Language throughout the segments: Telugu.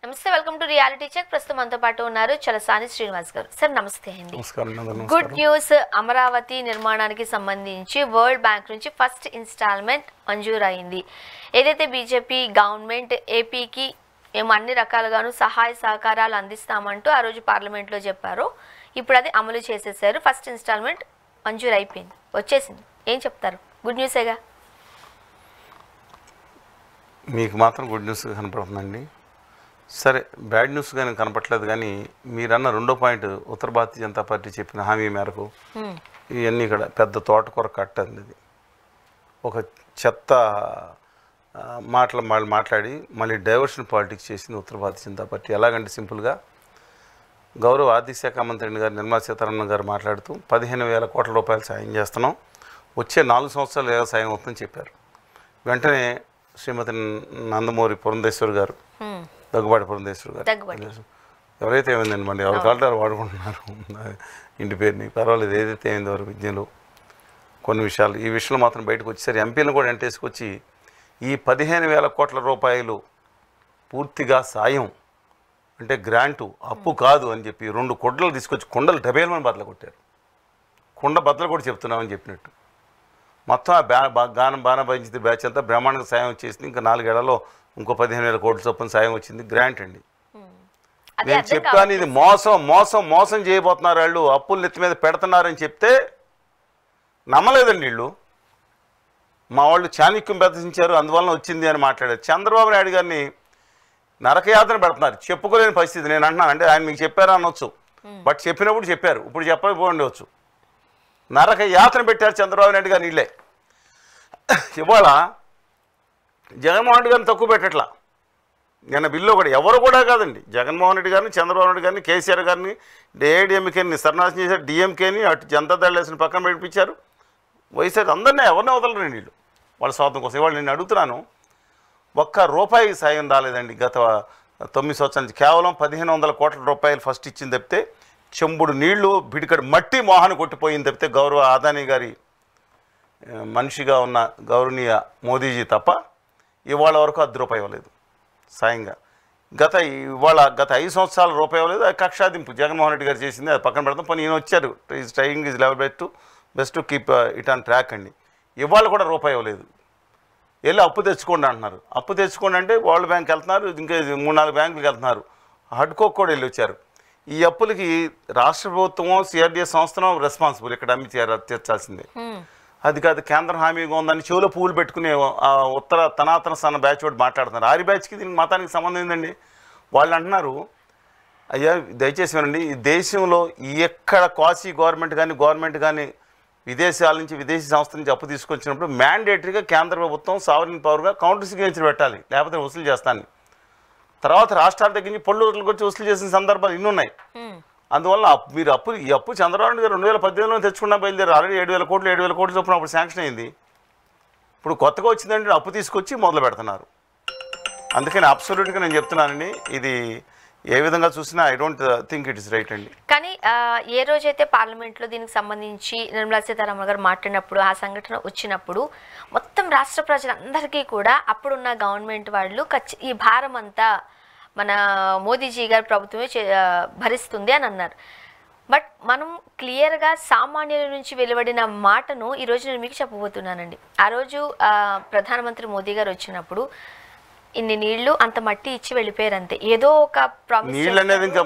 నమస్తే, వెల్కమ్ టు రియాలిటీ చెక్. ప్రస్తుతం మనతో పాటు ఉన్నారు చలసాని శ్రీనివాస్ గారు. సార్ నమస్తే అండి. గుడ్ న్యూస్, అమరావతి నిర్మాణానికి సంబంధించి వరల్డ్ బ్యాంక్ నుంచి ఫస్ట్ ఇన్స్టాల్మెంట్ మంజూరు అయింది. ఏదైతే బీజేపీ గవర్నమెంట్ ఏపీకి మేము అన్ని రకాలుగాను సహాయ సహకారాలు అందిస్తామంటూ ఆ రోజు పార్లమెంట్లో చెప్పారో ఇప్పుడు అది అమలు చేసేసారు. ఫస్ట్ ఇన్స్టాల్మెంట్ మంజూరు అయిపోయింది, వచ్చేసింది. ఏం చెప్తారు? గుడ్ న్యూసేగా. మీకు మాత్రం గుడ్ న్యూస్ కనపడుతుందండి. సరే, బ్యాడ్ న్యూస్ కానీ కనపట్లేదు. కానీ మీరన్న రెండో పాయింట్, ఉత్తర భారతీయ జనతా పార్టీ చెప్పిన హామీ మేరకు ఇవన్నీ ఇక్కడ పెద్ద తోటకూర కట్టండి. ఇది ఒక చెత్త మాట్లాడి మళ్ళీ డైవర్షన్ పాలిటిక్స్ చేసింది ఉత్తర భారతీయ జనతా పార్టీ. ఎలాగంటే సింపుల్గా గౌరవ ఆర్థిక శాఖ మంత్రి గారు నిర్మలా సీతారామన్ గారు మాట్లాడుతూ 15,000 కోట్ల రూపాయలు సాయం చేస్తున్నాం, వచ్చే 4 సంవత్సరాలు ఏదో సాయం అవుతుందని చెప్పారు. వెంటనే శ్రీమతి నందమూరి పురంధేశ్వరి గారు, దగ్గుబాటి పురంధేశ్వరి గారు, ఎవరైతే ఏమైందండి మళ్ళీ ఎవరి కాళ్ళ వాడుకుంటున్నారు ఇంటి పేరుని, పర్వాలేదు, ఏదైతే ఏమైందో వారి విద్యలో కొన్ని విషయాలు, ఈ విషయంలో మాత్రం బయటకు వచ్చేసరి ఎంపీలను కూడా ఎంటేసుకొచ్చి ఈ 15,000 కోట్ల రూపాయలు పూర్తిగా సాయం అంటే గ్రాంటు, అప్పు కాదు అని చెప్పి 2 కుండలు తీసుకొచ్చి కుండలు డబేలమని బద్దలు కొట్టారు. కుండ బద్దలు కూడా చెప్తున్నామని చెప్పినట్టు మొత్తం ఆ గానం బాణ భజించింది బ్యాచ్ అంతా బ్రహ్మాండంగా సాయం వచ్చేసింది. ఇంకా 4 ఏళ్లలో ఇంకో 15,000 కోట్ల చొప్పున సాయం వచ్చింది. గ్రాంట్ అండి. నేను చెప్తాను, ఇది మోసం మోసం మోసం చేయబోతున్నారు వాళ్ళు, అప్పులు నెత్తి మీద పెడుతున్నారని చెప్తే నమ్మలేదండి వీళ్ళు. మా వాళ్ళు చాణక్యం ప్రదర్శించారు, అందువలన వచ్చింది అని మాట్లాడారు. చంద్రబాబు నాయుడు గారిని నరకయాతన పెడుతున్నారు, చెప్పుకోలేని పరిస్థితి. నేను అంటున్నాను, అంటే ఆయన మీకు చెప్పారా అనొచ్చు, బట్ చెప్పినప్పుడు చెప్పారు, ఇప్పుడు చెప్పకపోయి ఉండవచ్చు. నరక యాతన పెట్టారు చంద్రబాబు నాయుడు గారిని వీళ్ళే. ఇవాళ జగన్మోహన్ రెడ్డి గారిని తక్కువ పెట్టట్లా. నిన్న బిల్లు కూడా ఎవరు కూడా కాదండి, జగన్మోహన్ రెడ్డి గారిని, చంద్రబాబు నాయుడు గారిని, కేసీఆర్ గారిని, ఏఐడిఎంకేని సర్నాశనం చేశారు, డిఎంకేని అటు జనతా దళ వేసిన పక్కన పెట్టించారు. వైఎస్ఆర్ అందరినీ ఎవరిని వదలరండి వీళ్ళు వాళ్ళ స్వార్థం కోసం. ఇవాళ నేను అడుగుతున్నాను, ₹1 సాయం రాలేదండి గత 9 సంవత్సరాల నుంచి. కేవలం 1,500 కోట్ల రూపాయలు ఫస్ట్ ఇచ్చింది తప్పితే, చెంబుడు నీళ్లు బిడికడు మట్టి మోహన కొట్టిపోయింది తప్పితే, గౌరవ అదానీ గారి మనిషిగా ఉన్న గౌరవనీయ మోదీజీ తప్ప ఇవాళ వరకు ₹10 ఇవ్వలేదు సాయంగా. గత 5 సంవత్సరాల రూపాయి ఇవ్వలేదు. అది కక్షాదింపు జగన్మోహన్ రెడ్డి గారు చేసింది, అది పక్కన పెడతాం. పని ఈయన వచ్చారు, is trying is level best to keep it on track అండి. ఇవాళ కూడా ₹1 ఇవ్వలేదు. వెళ్ళి అప్పు తెచ్చుకోండి అంటున్నారు. అప్పు తెచ్చుకోండి అంటే వరల్డ్ బ్యాంక్ వెళ్తున్నారు, ఇంకా 3-4 బ్యాంకులకు వెళ్తున్నారు. హడ్కోక్ కూడా వెళ్ళి వచ్చారు. ఈ అప్పులకి రాష్ట్ర ప్రభుత్వమో సిఆర్డీఎస్ సంస్థనో రెస్పాన్సిబుల్, ఇక్కడ అమ్మి తీర్చాల్సిందే. అది కాదు కేంద్రం హామీగా ఉందని చెవులో పువ్వులు పెట్టుకునే ఉత్తర తనాతన సన్న బ్యాచ్ ఒకటి మాట్లాడుతున్నారు. ఆరి బ్యాచ్కి దీనికి మతానికి సంబంధం ఏందండి? వాళ్ళు అంటున్నారు, అయ్యా దయచేసి వినండి, ఈ దేశంలో ఎక్కడ క్వాసీ గవర్నమెంట్ కానీ విదేశాల నుంచి విదేశీ సంస్థల నుంచి అప్పు తీసుకొచ్చినప్పుడు మ్యాండేటరీగా కేంద్ర ప్రభుత్వం సావరిన్ పవర్గా కౌంటర్ సిగ్నేచర్ పెట్టాలి, లేకపోతే వసూలు చేస్తాను. తర్వాత రాష్ట్రాల దగ్గర నుంచి పళ్ళు వచ్చి వసూలు చేసిన సందర్భాలు ఇన్ని ఉన్నాయి. అందువల్ల మీరు ఈ అప్పు చంద్రబాబు నాయుడు గారు 2018లో తెచ్చుకున్న బయలుదేరారు. ఆల్రెడీ 7,000 కోట్లు చొప్పున అప్పుడు శాంక్షన్ అయింది. ఇప్పుడు కొత్తగా వచ్చిందంటే అప్పు తీసుకొచ్చి మొదలు పెడుతున్నారు. అందుకని అబ్సల్యూట్గా నేను చెప్తున్నానండి, ఇది ఏ విధంగా చూసినా I don't think it is right అండి. కానీ ఏ రోజైతే పార్లమెంట్లో దీనికి సంబంధించి నిర్మలా సీతారామన్ గారు మాట్లాడినప్పుడు, ఆ సంఘటన వచ్చినప్పుడు మొత్తం రాష్ట్ర ప్రజలందరికీ కూడా అప్పుడున్న గవర్నమెంట్ వాళ్ళు ఈ భారం అంతా మన మోదీజీ గారి ప్రభుత్వమే భరిస్తుంది అని అన్నారు. బట్ మనం క్లియర్గా సామాన్యుల నుంచి వెలువడిన మాటను ఈరోజు నేను మీకు చెప్పబోతున్నానండి. ఆ రోజు ప్రధానమంత్రి మోదీ గారు వచ్చినప్పుడు ఇన్ని నీళ్లు అంత మట్టి ఇచ్చి వెళ్ళిపోయారు అంతే. ఏదో ఒక నీళ్ళు అనేది ఇంకా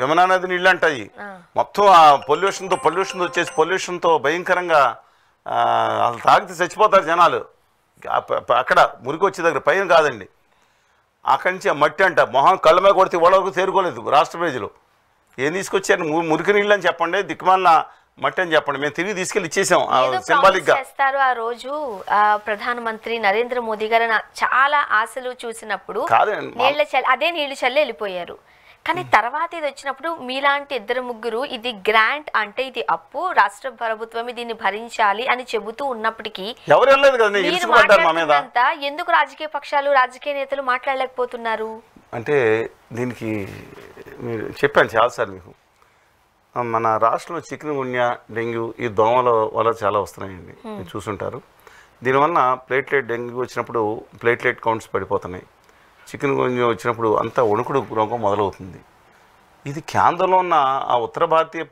యమునా నది నీళ్ళు అంటాయి. మొత్తం ఆ పొల్యూషన్ వచ్చేసి పొల్యూషన్తో భయంకరంగా అసలు తాగితే చచ్చిపోతారు జనాలు. అక్కడ మురికి వచ్చే దగ్గర పైన కాదండి, అక్కడి నుంచి ఆ మట్టి అంట మొహం కళ్ళ మీద కొడితే వాళ్ళ వరకు తేరుకోలేదు రాష్ట్ర ప్రజలు. ఏం తీసుకొచ్చారు? మురికి నీళ్ళు అని చెప్పండి, దిక్కుమాలిన మట్టి అని చెప్పండి, మేము తిరిగి తీసుకెళ్ళి ఇచ్చేసాం సింబాలిక్ గా. చేస్తారు ఆ రోజు ప్రధానమంత్రి నరేంద్ర మోదీ గారు చాలా ఆశలు చూసినప్పుడు అదే నీళ్లు చల్లి వెళ్ళిపోయారు. కానీ తర్వాత ఇది వచ్చినప్పుడు మీలాంటి 2-3 ఇది గ్రాంట్ అంటే ఇది అప్పు, రాష్ట్ర ప్రభుత్వం దీన్ని భరించాలి అని చెబుతూ ఉన్నప్పటికీ ఎందుకు రాజకీయ పక్షాలు రాజకీయ నేతలు మాట్లాడలేకపోతున్నారు? అంటే దీనికి మీరు చెప్పాను చాలాసార్లు మీకు, మన రాష్ట్రంలో చికెన్ గున్యా, డెంగ్యూ ఈ దోమల వల్ల చాలా వస్తున్నాయండి, మీరు చూసుంటారు. దీనివల్ల ప్లేట్లెట్ డెంగ్యూ వచ్చినప్పుడు ప్లేట్లెట్ కౌంట్స్ పడిపోతున్నాయి. చికెన్ గున్యా వచ్చినప్పుడు అంతా వణుకుడు రోగం మొదలవుతుంది. ఇది కేంద్రంలో ఉన్న ఆ ఉత్తర భారతీయ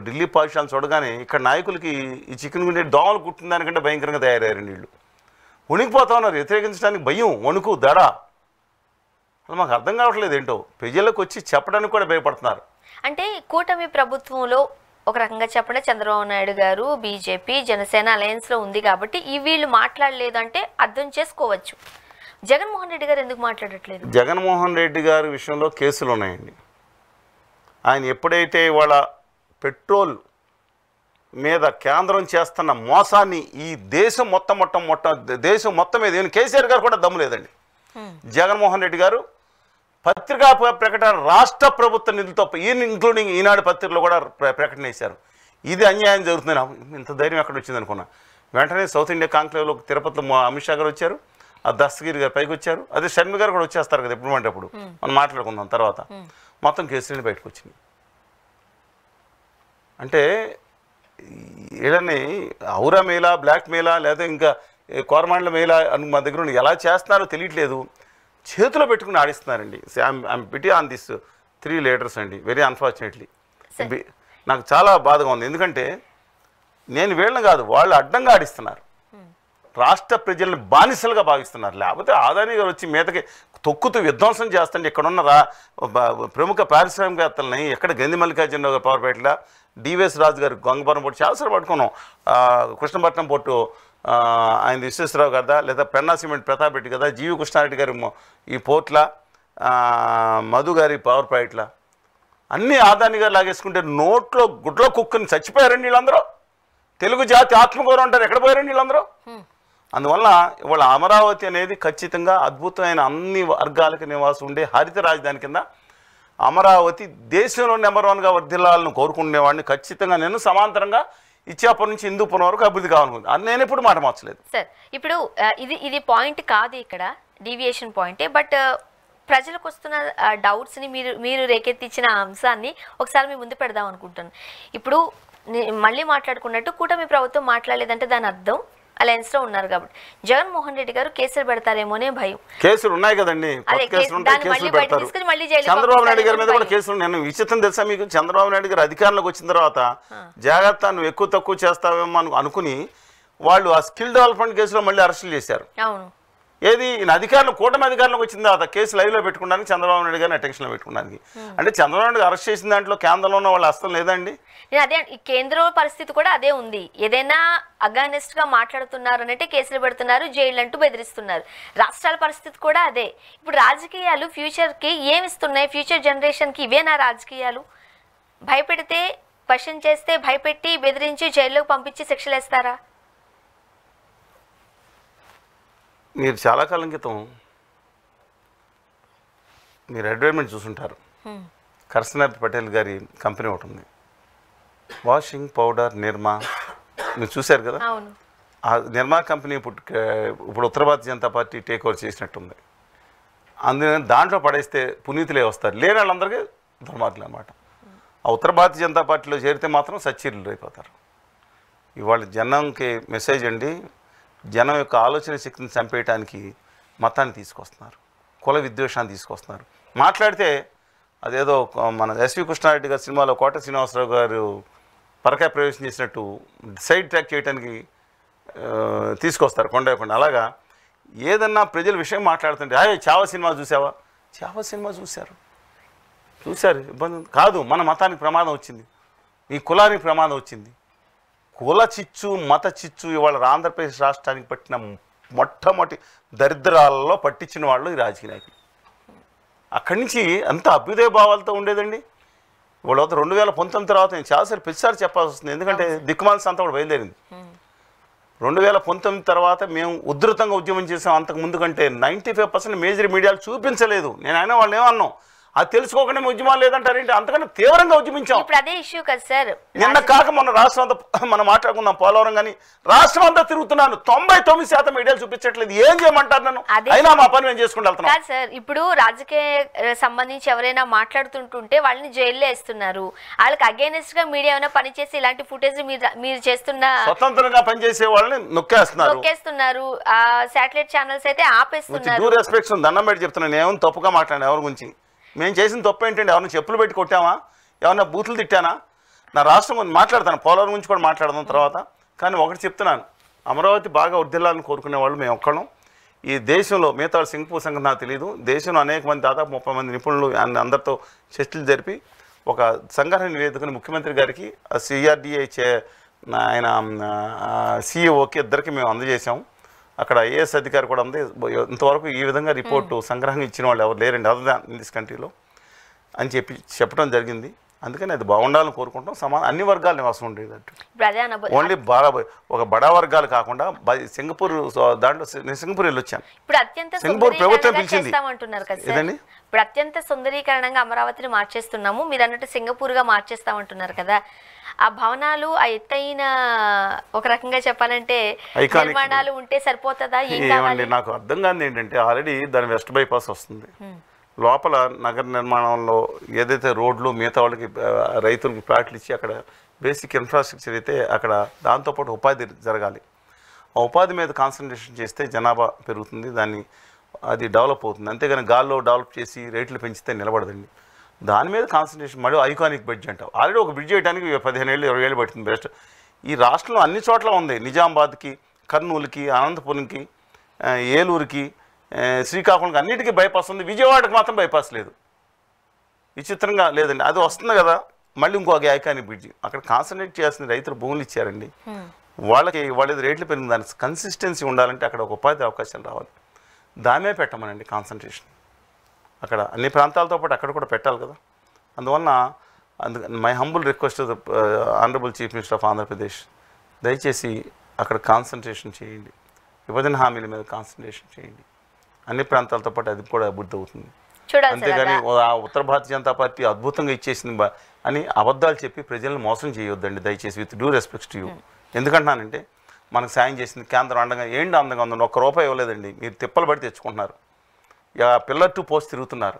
ఢిల్లీ పాఠశాలను చూడగానే ఇక్కడ నాయకులకి ఈ చికెన్ గున్యా దోమలు కుట్టిన దానికంటే భయంకరంగా తయారయ్యారండి వీళ్ళు. వణికిపోతా ఉన్నారు, వ్యతిరేకించడానికి భయం, వణుకు, దడ. అసలు మాకు అర్థం కావట్లేదు ఏంటో. ప్రజలకు వచ్చి చెప్పడానికి కూడా భయపడుతున్నారు. అంటే కూటమి ప్రభుత్వంలో ఒక రకంగా చెప్పండి, చంద్రబాబు నాయుడు గారు బీజేపీ జనసేన అలయన్స్లో ఉంది కాబట్టి ఈ వీళ్ళు మాట్లాడలేదు అంటే అర్థం చేసుకోవచ్చు. జగన్మోహన్ రెడ్డి గారు ఎందుకు మాట్లాడట్లేదు? జగన్మోహన్ రెడ్డి గారి విషయంలో కేసులు ఉన్నాయండి. ఆయన ఎప్పుడైతే ఇవాళ పెట్రోల్ మీద కేంద్రం చేస్తున్న మోసాన్ని ఈ దేశం మొత్తం మీద కేసీఆర్ గారు కూడా దమ్ము లేదండి. జగన్మోహన్ రెడ్డి గారు పత్రికా ప్రకటన రాష్ట్ర ప్రభుత్వ నిధులతో ఇంక్లూడింగ్ ఈనాడు పత్రికలో కూడా ప్రకటన చేశారు. ఇది అన్యాయం జరుగుతుందని. ఇంత ధైర్యం ఎక్కడ వచ్చింది అనుకున్నా. వెంటనే సౌత్ ఇండియా కాంక్లేవ్లో తిరుపతిలో అమిత్ షా గారు వచ్చారు, ఆ దస్తగిరి గారు పైకి వచ్చారు, అదే షర్మి గారు కూడా వచ్చేస్తారు కదా ఎప్పుడు అంటే అప్పుడు. మనం మాట్లాడుకుందాం తర్వాత. మొత్తం కేసులని బయటకు వచ్చినాయి. అంటే వీళ్ళని ఔరా మేలా, బ్లాక్ మేలా, లేదా ఇంకా కోరమాండ్ల మేలా అని మా దగ్గర ఎలా చేస్తున్నారో తెలియట్లేదు. చేతిలో పెట్టుకుని ఆడిస్తున్నారండి. I'm pity on this 3 leaders అండి. వెరీ అన్ఫార్చునేట్లీ నాకు చాలా బాధగా ఉంది. ఎందుకంటే నేను వీళ్ళని కాదు, వాళ్ళు అడ్డంగా ఆడిస్తున్నారు. రాష్ట్ర ప్రజల్ని బానిసలుగా భావిస్తున్నారు. లేకపోతే ఆదాని గారు వచ్చి మీదకి తొక్కుతూ విధ్వంసం చేస్తుంటే ఇక్కడున్న ప్రముఖ పారిశ్రామికవేత్తలని ఎక్కడ గంది మల్లికార్జున గారు పవర్పేటలో, డివిఎస్ రాజు గారు గంగవరం పోర్టు చాలాసార్లు పట్టుకున్నాం. కృష్ణపట్నం పోర్టు ఆయన విశ్వేశ్వరరావు కదా, లేదా పెన్నా సిమెంట్ ప్రతాప్ రెడ్డి కదా, జీవి కృష్ణారెడ్డి గారి ఈ పోర్ట్ల, మధు గారి పవర్ ప్లాంట్ల అన్నీ ఆదాని గారు లాగేసుకుంటే నోట్లో గుడ్ల కుక్కని చచ్చిపోయారండి వీళ్ళందరూ. తెలుగు జాతి ఆత్మగౌరవం అంటారు, ఎక్కడ పోయారండి వీళ్ళందరూ? అందువల్ల ఇవాళ అమరావతి అనేది ఖచ్చితంగా అద్భుతమైన అన్ని వర్గాలకు నివాసం ఉండే హరిత రాజధాని కింద అమరావతి దేశంలో నెంబర్ 1గా వర్ధిల్లాలను కోరుకునేవాడిని. ఖచ్చితంగా నేను సమాంతరంగా ఇచ్చాపురం నుంచి హిందూపురం వరకు అభివృద్ధి కావాలనుకుంది. అది నేను ఎప్పుడు మాట మార్చలేదు సార్. ఇప్పుడు ఇది పాయింట్ కాదు, ఇక్కడ డీవియేషన్ పాయింటే. బట్ ప్రజలకు వస్తున్న డౌట్స్ని మీరు రేకెత్తించిన అంశాన్ని ఒకసారి మీ ముందు పెడదాం అనుకుంటున్నాను. ఇప్పుడు మళ్ళీ మాట్లాడుకున్నట్టు కూటమి ప్రభుత్వం మాట్లాడలేదంటే దాని అర్థం అలయన్స్లో ఉన్నారు కాబట్టి జగన్మోహన్ రెడ్డి గారు కేసులు పెడతారేమోనే భయం. కేసులు ఉన్నాయి కదండి, చంద్రబాబు నాయుడు గారి మీద కూడా కేసులు. నేను విచిత్రం తెలుసా మీకు? చంద్రబాబు నాయుడు గారు అధికారంలోకి వచ్చిన తర్వాత జాగ్రత్త నువ్వు ఎక్కువ తక్కువ చేస్తావేమో అనుకుని వాళ్ళు ఆ స్కిల్ డెవలప్మెంట్ కేసులో మళ్ళీ అరెస్టులు చేశారు. అవును. ఏది అధికారులు కూటమి అధికారంలోకి వచ్చిన తర్వాత కేసు లైవ్లో పెట్టుకోవడానికి చంద్రబాబు నాయుడు గారిని అటెన్షన్లో పెట్టుకోవడానికి. అంటే చంద్రబాబు నాయుడు అరెస్ట్ చేసిన దాంట్లో కేంద్రంలో ఉన్న వాళ్ళ హస్తం లేదండి. అదే కేంద్ర పరిస్థితి కూడా అదే ఉంది. ఏదైనా అగానెస్ట్ గా మాట్లాడుతున్నారు అంటే కేసులు పెడుతున్నారు, జైలు అంటూ బెదిరిస్తున్నారు. రాష్ట్రాల పరిస్థితి కూడా అదే. ఇప్పుడు రాజకీయాలు ఫ్యూచర్ కి ఏమిస్తున్నాయి? ఫ్యూచర్ జనరేషన్ కి ఇవేనా రాజకీయాలు? భయపెడితే, క్వశ్చన్ చేస్తే భయపెట్టి బెదిరించి జైల్లోకి పంపించి శిక్షలు వేస్తారా? మీరు చాలా కాలం క్రితం మీరు అడ్వర్టైజ్మెంట్ చూసుంటారు. కర్సనాథ్ పటేల్ గారి కంపెనీ ఒకటి ఉంది, వాషింగ్ పౌడర్ నిర్మా. మీరు చూశారు కదా? ఆ నిర్మా కంపెనీ ఇప్పుడు ఉత్తర Bharatiya Janata party take over చేసినట్టుంది. అందుకని దాంట్లో పడేస్తే పునీతులే వస్తారు, లేని వాళ్ళందరికీ దుర్మార్గులు అన్నమాట. ఆ ఉత్తర భారతీయ జనతా పార్టీలో చేరితే మాత్రం సచ్చీరులు అయిపోతారు. ఇవాళ జనంకి మెసేజ్ అండి, జనం యొక్క ఆలోచన శక్తిని చంపేయడానికి మతాన్ని తీసుకొస్తున్నారు, కుల విద్వేషాన్ని తీసుకొస్తున్నారు. మాట్లాడితే అదేదో మన ఎస్వి కృష్ణారెడ్డి గారి సినిమాలో కోట శ్రీనివాసరావు గారు పరకాయ ప్రవేశం చేసినట్టు సైడ్ ట్రాక్ చేయడానికి తీసుకొస్తారు కొండకుండా. అలాగా ఏదన్నా ప్రజల విషయం మాట్లాడుతుంటే చావ సినిమా చూసావా? చావ సినిమా చూశారు, ఇబ్బంది కాదు. మన మతానికి ప్రమాదం వచ్చింది, ఈ కులానికి ప్రమాదం వచ్చింది. కుల చిచ్చు, మత చిచ్చు ఇవాళ ఆంధ్రప్రదేశ్ రాష్ట్రానికి పట్టిన మొట్టమొదటి దరిద్రాలలో పట్టించిన వాళ్ళు ఈ రాజకీయ నాయకులు. అక్కడి నుంచి అంత అభ్యుదయ భావాలతో ఉండేదండి. ఇవాళ 2019 తర్వాత నేను చాలాసార్లు ప్రతిసారి చెప్పాల్సి వస్తుంది, ఎందుకంటే దిక్కుమాలస అంతా కూడా బయలుదేరింది. 2019 తర్వాత మేము ఉధృతంగా ఉద్యమం చేసాం. అంతకు ముందు కంటే 95% మేజర్ మీడియాలు చూపించలేదు. నేను అయినా వాళ్ళు ఏమన్నాం, అది తెలుసుకోకుండా ఉద్యమాలు లేదంటారేంటి? అంతకన్నా తీవ్రంగా ఉద్యమించాం. ఇప్పుడు అదే ఇష్యూ కదా సార్. నిన్న కాక మొన్న రాష్ట్రం అంతా మనం మాట్లాడుకుందాం పోలవరం, కానీ రాష్ట్రం అంతా తిరుగుతున్నాను, 99% మీడియాలు చూపించట్లేదు. ఏం చేయమంటారు నన్ను? అయినా మా పని మేము చేసుకుంటూ వెళ్తున్నాం. కాదు సార్, ఇప్పుడు రాజకీయ సంబంధించి ఎవరైనా మాట్లాడుతుంటుంటే వాళ్ళని జైల్లో వేస్తున్నారు. వాళ్ళకి అగైనెస్ట్ గా మీడియా ఏమైనా పనిచేసి ఇలాంటి ఫుటేజ్ మీరు చేస్తున్న స్వతంత్రంగా పనిచేసే వాళ్ళని నొక్కేస్తున్నారు. శాటిలైట్ ఛానల్స్ అయితే ఆపేస్తున్నారు. డ్యూ రెస్పెక్ట్స్ దండం పెట్టి చెప్తున్నాను, ఏమో తప్పుగా మాట్లాడాను ఎవరి గురించి. మేము చేసిన తప్పు ఏంటంటే ఎవరిని చెప్పులు పెట్టి కొట్టామా, ఏమన్నా బూతులు తిట్టానా? నా రాష్ట్రం గురించి మాట్లాడతాను, పోలవరం గురించి కూడా మాట్లాడదాం తర్వాత. కానీ ఒకటి చెప్తున్నాను, అమరావతి బాగా వర్ధిల్లాలని కోరుకునే వాళ్ళు మేము ఒక్కళ్ళం. ఈ దేశంలో మిగతా సింగపూర్ సంగతి నాకు తెలియదు, దేశంలో అనేక మంది దాదాపు 30 మంది నిపుణులు అందరితో చర్చలు జరిపి ఒక సంగ్రహణ నివేదికను ముఖ్యమంత్రి గారికి, సిఆర్డిఐ ఆయన సిఇఓకి ఇద్దరికి మేము అందజేసాము. అక్కడ ఐఏఎస్ అధికారి కూడా ఉంది. ఇంతవరకు ఈ విధంగా రిపోర్టు సంగ్రహంగా ఇచ్చిన వాళ్ళు ఎవరు లేరండి అదర్ దాన్ ఇన్ దిస్ కంట్రీలో అని చెప్పడం జరిగింది. అందుకని అది బాగుండాలని కోరుకుంటాం. అన్ని వర్గాల నివాసం ఉండేటట్టు, ఓన్లీ ఒక బడా వర్గాలు కాకుండా సింగపూర్, దాంట్లో సింగపూర్ వెళ్ళొచ్చాను. సింగపూర్ ప్రభుత్వం పిలిచింది. ఇప్పుడు అత్యంత సుందరీకరణంగా అమరావతిని మార్చేస్తున్నాము, మీరు అన్నట్టు సింగపూర్ గా మార్చేస్తామంటున్నారు కదా. ఆ భవనాలు, ఆ ఎత్తైన ఒక రకంగా చెప్పాలంటే నిర్మాణాలు ఉంటే సరిపోతుందా? ఏమండి నాకు అర్థం కాదు ఏంటంటే, ఆల్రెడీ దాని వెస్ట్ బైపాస్ వస్తుంది. లోపల నగర నిర్మాణంలో ఏదైతే రోడ్లు మిగతా వాళ్ళకి రైతులకి ప్లాట్లు ఇచ్చి అక్కడ బేసిక్ ఇన్ఫ్రాస్ట్రక్చర్ అయితే అక్కడ దాంతోపాటు ఉపాధి జరగాలి. ఆ ఉపాధి మీద కాన్సన్ట్రేషన్ చేస్తే జనాభా పెరుగుతుంది, దాన్ని అది డెవలప్ అవుతుంది. అంతేగాని గాల్లో డెవలప్ చేసి రేట్లు పెంచితే నిలబడదండి. దాని మీద కాన్సన్ట్రేషన్. మళ్ళీ ఐకానిక్ బ్రిడ్జ్ అంటావు. ఆల్రెడీ ఒక బ్రిడ్జ్ చేయడానికి 15 ఏళ్ళు 20 ఏళ్ళు పడుతుంది బెస్ట్. ఈ రాష్ట్రంలో అన్ని చోట్ల ఉంది, నిజామాబాద్కి, కర్నూలుకి, అనంతపురంకి, ఏలూరుకి, శ్రీకాకుళంకి అన్నిటికీ బైపాస్ ఉంది. విజయవాడకి మాత్రం బైపాస్ లేదు. విచిత్రంగా లేదండి. అది వస్తుంది కదా, మళ్ళీ ఇంకో ఐకానిక్ బ్రిడ్జ్. అక్కడ కాన్సన్ట్రేట్ చేయాల్సిన రైతులు భూములు ఇచ్చారండి, వాళ్ళకి వాళ్ళది రేట్లు పెరిగింది. దానికి కన్సిస్టెన్సీ ఉండాలంటే అక్కడ ఒక ఉపాధి అవకాశాలు రావాలి. దామే పెట్టమనండి కాన్సన్ట్రేషన్. అక్కడ అన్ని ప్రాంతాలతో పాటు అక్కడ కూడా పెట్టాలి కదా. అందువలన my humble request the honourable chief minister of Andhra Pradesh, దయచేసి అక్కడ కాన్సన్ట్రేషన్ చేయండి, విభజన హామీల మీద కాన్సన్ట్రేషన్ చేయండి. అన్ని ప్రాంతాలతో పాటు అది కూడా అభివృద్ధి అవుతుంది. అంతేగాని ఉత్తర భారతీయ జనతా పార్టీ అద్భుతంగా ఇచ్చేసింది అని అబద్ధాలు చెప్పి ప్రజలను మోసం చేయొద్దండి దయచేసి, with due respect to you. ఎందుకంటున్నానంటే మనకు సాయం చేసింది కేంద్రం అండగా. ఏంటి అందంగా ఉందండి, ₹1 ఇవ్వలేదండి. మీరు తిప్పలు పడి తెచ్చుకుంటున్నారు, పిల్లర్ టు పోస్ట్ తిరుగుతున్నారు.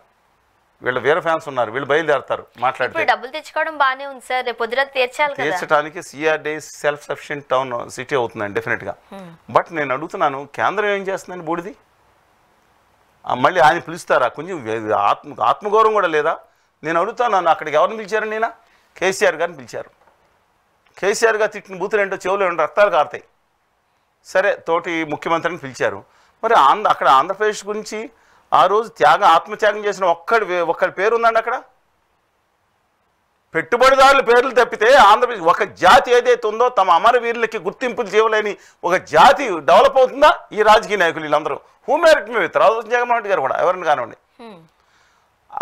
వీళ్ళ వేరే ఫ్యాన్స్ ఉన్నారు, వీళ్ళు బయలుదేరుతారు మాట్లాడితే. డబ్బులు తెచ్చుకోవడం బాగానే ఉంది సార్, రేపు పొద్దున తీర్చడానికి CRD self sufficient town city అవుతుందండి డెఫినెట్గా. బట్ నేను అడుగుతున్నాను, కేంద్రం ఏం చేస్తుందని బూడిది? మళ్ళీ ఆయన పిలుస్తారా? కొంచెం ఆత్మగౌరవం కూడా లేదా? నేను అడుగుతాను, అక్కడికి ఎవరిని పిలిచారండి? నేను కేసీఆర్ గారిని పిలిచారు. కేసీఆర్ గారు తిట్టిన బూతులు ఏంటో చెవులు ఏంటో రక్తాలు కారుతాయి. సరే, తోటి ముఖ్యమంత్రిని పిలిచారు. మరి అక్కడ ఆంధ్రప్రదేశ్ గురించి ఆ రోజు ఆత్మత్యాగం చేసిన ఒక్కడి పేరు ఉందండి అక్కడ? పెట్టుబడిదారుల పేర్లు తప్పితే ఆంధ్రప్రదేశ్ ఒక జాతి ఏదైతే ఉందో తమ అమరవీరులకి గుర్తింపులు చేయలేని ఒక జాతి డెవలప్ అవుతుందా? ఈ రాజకీయ నాయకులు వీళ్ళందరూ హూమేరిట్ మీద రాజు జగన్మోహన్ రెడ్డి గారు కూడా ఎవరిని కానివ్వండి.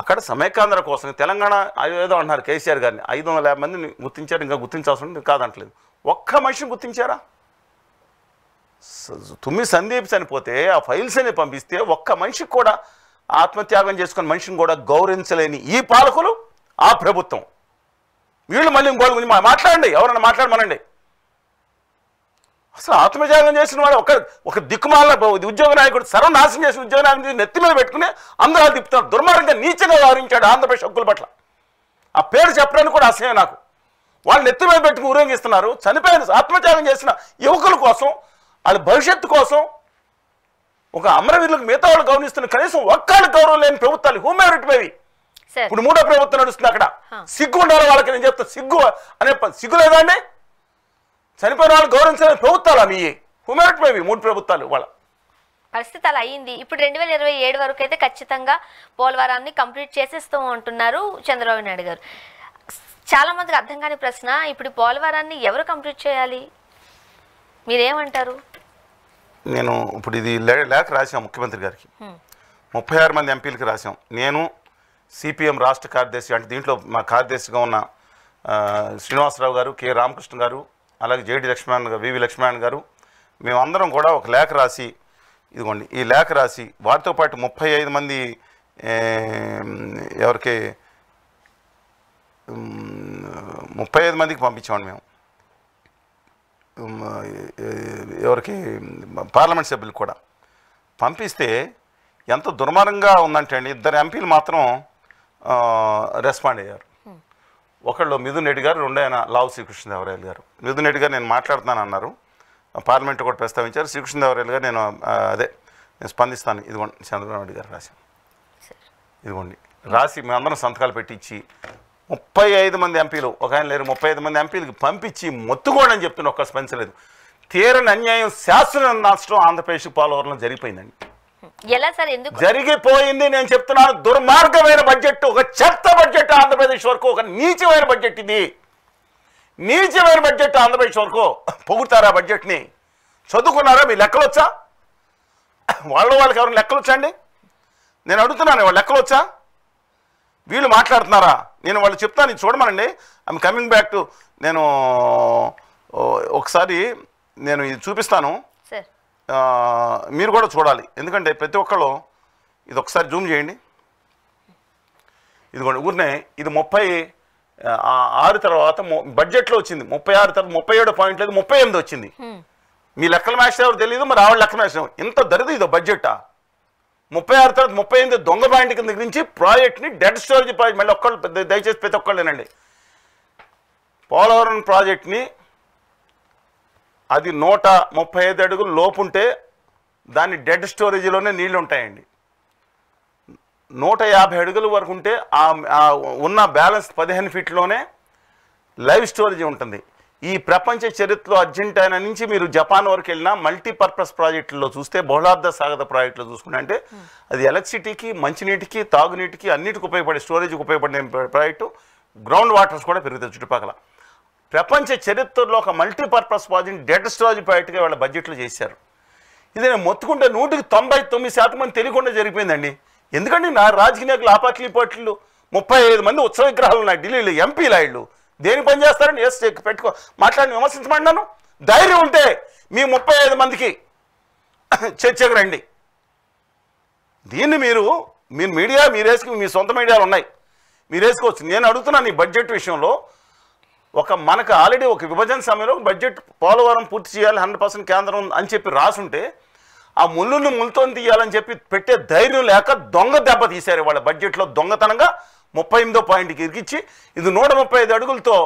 అక్కడ సమైకాంధ్ర కోసం తెలంగాణ ఏదో అంటున్నారు కేసీఆర్ గారిని, 550 మందిని గుర్తించారు, ఇంకా గుర్తించాల్సిన కాదంటలేదు. ఒక్క మనిషిని గుర్తించారా? తుమ్మి సందీప్ చనిపోతే ఆ ఫైల్స్ అని పంపిస్తే ఒక్క మనిషికి కూడా ఆత్మత్యాగం చేసుకున్న మనిషిని కూడా గౌరవించలేని ఈ పాలకులు, ఆ ప్రభుత్వం, వీళ్ళు మళ్ళీ ఇంకోళ్ళ గురించి మాట్లాడండి, ఎవరన్నా మాట్లాడమనండి. అసలు ఆత్మత్యాగం చేసిన వాడు ఒక దిక్కుమాల ఉద్యోగ నాయకుడు, సర్వనాశనం చేసిన ఉద్యోగ నాయకుడు నెత్తి మీద పెట్టుకుని అందరూ తిప్పుతున్నారు. దుర్మార్గంగా నీచంగా వ్యవహరించాడు ఆంధ్రప్రదేశ్ హక్కుల పట్ల. ఆ పేరు చెప్పడానికి కూడా అసహ్యం నాకు. వాళ్ళు నెత్తి మీద పెట్టుకుని ఊరేగిస్తున్నారు. చనిపోయిన ఆత్మత్యాగం చేసిన యువకుల కోసం, వాళ్ళ భవిష్యత్తు కోసం, ఒక అమరవీరులకు మిగతా వాళ్ళు గౌరవిస్తున్న కనీసం ఒక్కళ్ళకి గౌరవం లేని ప్రభుత్వాలు హ్యూమెరిట్ మేవి. ఇప్పుడు 3వ ప్రభుత్వం నడుస్తుంది. అక్కడ సిగ్గు ఉండాలి వాళ్ళకి. నేను చెప్తా, సిగ్గు లేదా అండి? చనిపోయిన వాళ్ళు గౌరవించలేని ప్రభుత్వాలు మీ హ్యూమెరిట్ మేవి 3 ప్రభుత్వాలు. వాళ్ళ పరిస్థితి అలా అయింది. ఇప్పుడు 2027 వరకు అయితే ఖచ్చితంగా పోలవరాన్ని కంప్లీట్ చేసేస్తూ ఉంటున్నారు చంద్రబాబు నాయుడు గారు. చాలా మందికి అర్థం కాని ప్రశ్న, ఇప్పుడు పోలవరాన్ని ఎవరు కంప్లీట్ చేయాలి? మీరేమంటారు? నేను ఇప్పుడు ఇది లేఖ రాశాం ముఖ్యమంత్రి గారికి, 36 మంది ఎంపీలకి రాశాం. నేను సిపిఎం రాష్ట్ర కార్యదర్శి, అంటే దీంట్లో మా కార్యదర్శిగా ఉన్న శ్రీనివాసరావు గారు, కె రామకృష్ణ గారు, అలాగే జేడి లక్ష్మణ్ గారు, వివి లక్ష్మణ్ గారు, మేమందరం కూడా ఒక లేఖ రాసి, ఇదిగోండి ఈ లేఖ రాసి, వారితో పాటు 35 మంది ఎవరికి 35 మందికి పంపించామండి మేము, ఎవరికి పార్లమెంట్ సభ్యులు కూడా పంపిస్తే ఎంత దుర్మార్గంగా ఉందంటే అండి, 2 ఎంపీలు మాత్రం రెస్పాండ్ అయ్యారు. ఒకళ్ళు మిథున్ రెడ్డి గారు, రెండో ఆయన లావు శ్రీకృష్ణదేవరాయలు గారు. మిథున్ రెడ్డి గారు నేను మాట్లాడుతున్నాను అన్నారు, పార్లమెంట్ కూడా ప్రస్తావించారు. శ్రీకృష్ణదేవరాయలు గారు నేను స్పందిస్తాను, ఇదిగోండి చంద్రబాబు నాయుడు గారు రాసి, ఇదిగోండి రాసి మేమందరం సంతకాలు పెట్టించి 35 మంది ఎంపీలు, ఒక ఆయన లేరు 35 మంది ఎంపీలకి పంపించి మొత్తుకోడని చెప్తున్నా, ఒక్క స్పందించలేదు. తీరని అన్యాయం, శాశ్వత నష్టం ఆంధ్రప్రదేశ్ పోలవరంలో జరిగిపోయిందండి. ఎలా సార్, ఎందుకు జరిగిపోయింది? నేను చెప్తున్నాను, దుర్మార్గమైన బడ్జెట్, ఒక చెత్త బడ్జెట్ ఆంధ్రప్రదేశ్ వరకు, ఒక నీచమైన బడ్జెట్. ఇది నీచమైన బడ్జెట్ ఆంధ్రప్రదేశ్ వరకు. పొగుతారా బడ్జెట్ని? చదువుకున్నారా? మీ లెక్కలు వచ్చా? వాళ్ళకి ఎవరైనా లెక్కలు వచ్చా అండి? నేను అడుగుతున్నాను, వాళ్ళ లెక్కలు వచ్చా? వీళ్ళు మాట్లాడుతున్నారా? నేను వాళ్ళు చెప్తాను, ఇది చూడమనండి. ఐఎమ్ కమింగ్ బ్యాక్ టు, నేను ఒకసారి నేను ఇది చూపిస్తాను, మీరు కూడా చూడాలి. ఎందుకంటే ప్రతి ఒక్కళ్ళు ఇది ఒకసారి జూమ్ చేయండి. ఇదిగోండి ఊరినే ఇది 36 తర్వాత బడ్జెట్లో వచ్చింది. 36 తర్వాత 37 పాయింట్ లేదు, 38 వచ్చింది. మీ లెక్కల మ్యాచ్ ఎవరు తెలియదు, మరి ఆవిడ లెక్కల మ్యాచ్ ఇంత దరిద్రం ఇదో బడ్జెటా? 36 తర్వాత 38 దొంగ పాయింట్ కింద నుంచి ప్రాజెక్ట్ని డెడ్ స్టోరేజ్ ప్రాజెక్ట్, మళ్ళీ ఒక్కళ్ళు దయచేసి ప్రతి ఒక్కళ్ళేనండి, పోలవరం ప్రాజెక్ట్ని అది 135 అడుగులు లోపుంటే దాన్ని డెడ్ స్టోరేజ్లోనే నీళ్ళు ఉంటాయండి. 150 అడుగుల వరకు ఉంటే ఉన్న బ్యాలెన్స్ 15 ఫీట్లోనే లైవ్ స్టోరేజ్ ఉంటుంది. ఈ ప్రపంచ చరిత్రలో అర్జెంటీనా నుంచి మీరు జపాన్ వరకు వెళ్ళినా మల్టీపర్పస్ ప్రాజెక్టుల్లో చూస్తే, బహుళార్థ సాగత ప్రాజెక్టులో చూసుకుంటే అంటే అది ఎలక్ట్రిసిటీకి, మంచినీటికి, తాగునీటికి అన్నిటికి ఉపయోగపడే, స్టోరేజ్కి ఉపయోగపడే ప్రాజెక్టు. గ్రౌండ్ వాటర్స్ కూడా పెరుగుతాయి చుట్టుపక్కల. ప్రపంచ చరిత్రలో ఒక మల్టీపర్పస్ ప్రాజెక్ట్ డెడ్ స్టోరేజ్ ప్రాజెక్టుగా వాళ్ళ బడ్జెట్లో చేశారు. ఇది నేను మొత్తుకుంటే 99% మంది తెలియకుండా జరిగిపోయిందండి. ఎందుకంటే నా రాజకీయ నాయకులు ఆపాట్లీ పార్టీలు 35 మంది ఉత్సవ విగ్రహాలు ఉన్నాయి ఢిల్లీలో, ఎంపీలు వాళ్ళు దేని పని చేస్తారని పెట్టుకో మాట్లాడి విమర్శించమన్నాను. ధైర్యం ఉంటే మీ 35 మందికి చర్చకు రండి. దీన్ని మీరు మీడియా మీరేసుకుని, మీ సొంత మీడియాలు ఉన్నాయి, మీరు వేసుకోవచ్చు. నేను అడుగుతున్నాను, ఈ బడ్జెట్ విషయంలో మనకు ఆల్రెడీ ఒక విభజన సమయంలో బడ్జెట్ పోలవరం పూర్తి చేయాలి 100% కేంద్రం అని చెప్పి రాసుంటే, ఆ ముళ్ళును ముళ్ళతో తీయాలని చెప్పి పెట్టే ధైర్యం లేక దొంగ దెబ్బ తీశారు వాళ్ళ బడ్జెట్లో. దొంగతనంగా 38వ పాయింట్కి ఇరికిచ్చి, ఇది 135 అడుగులతో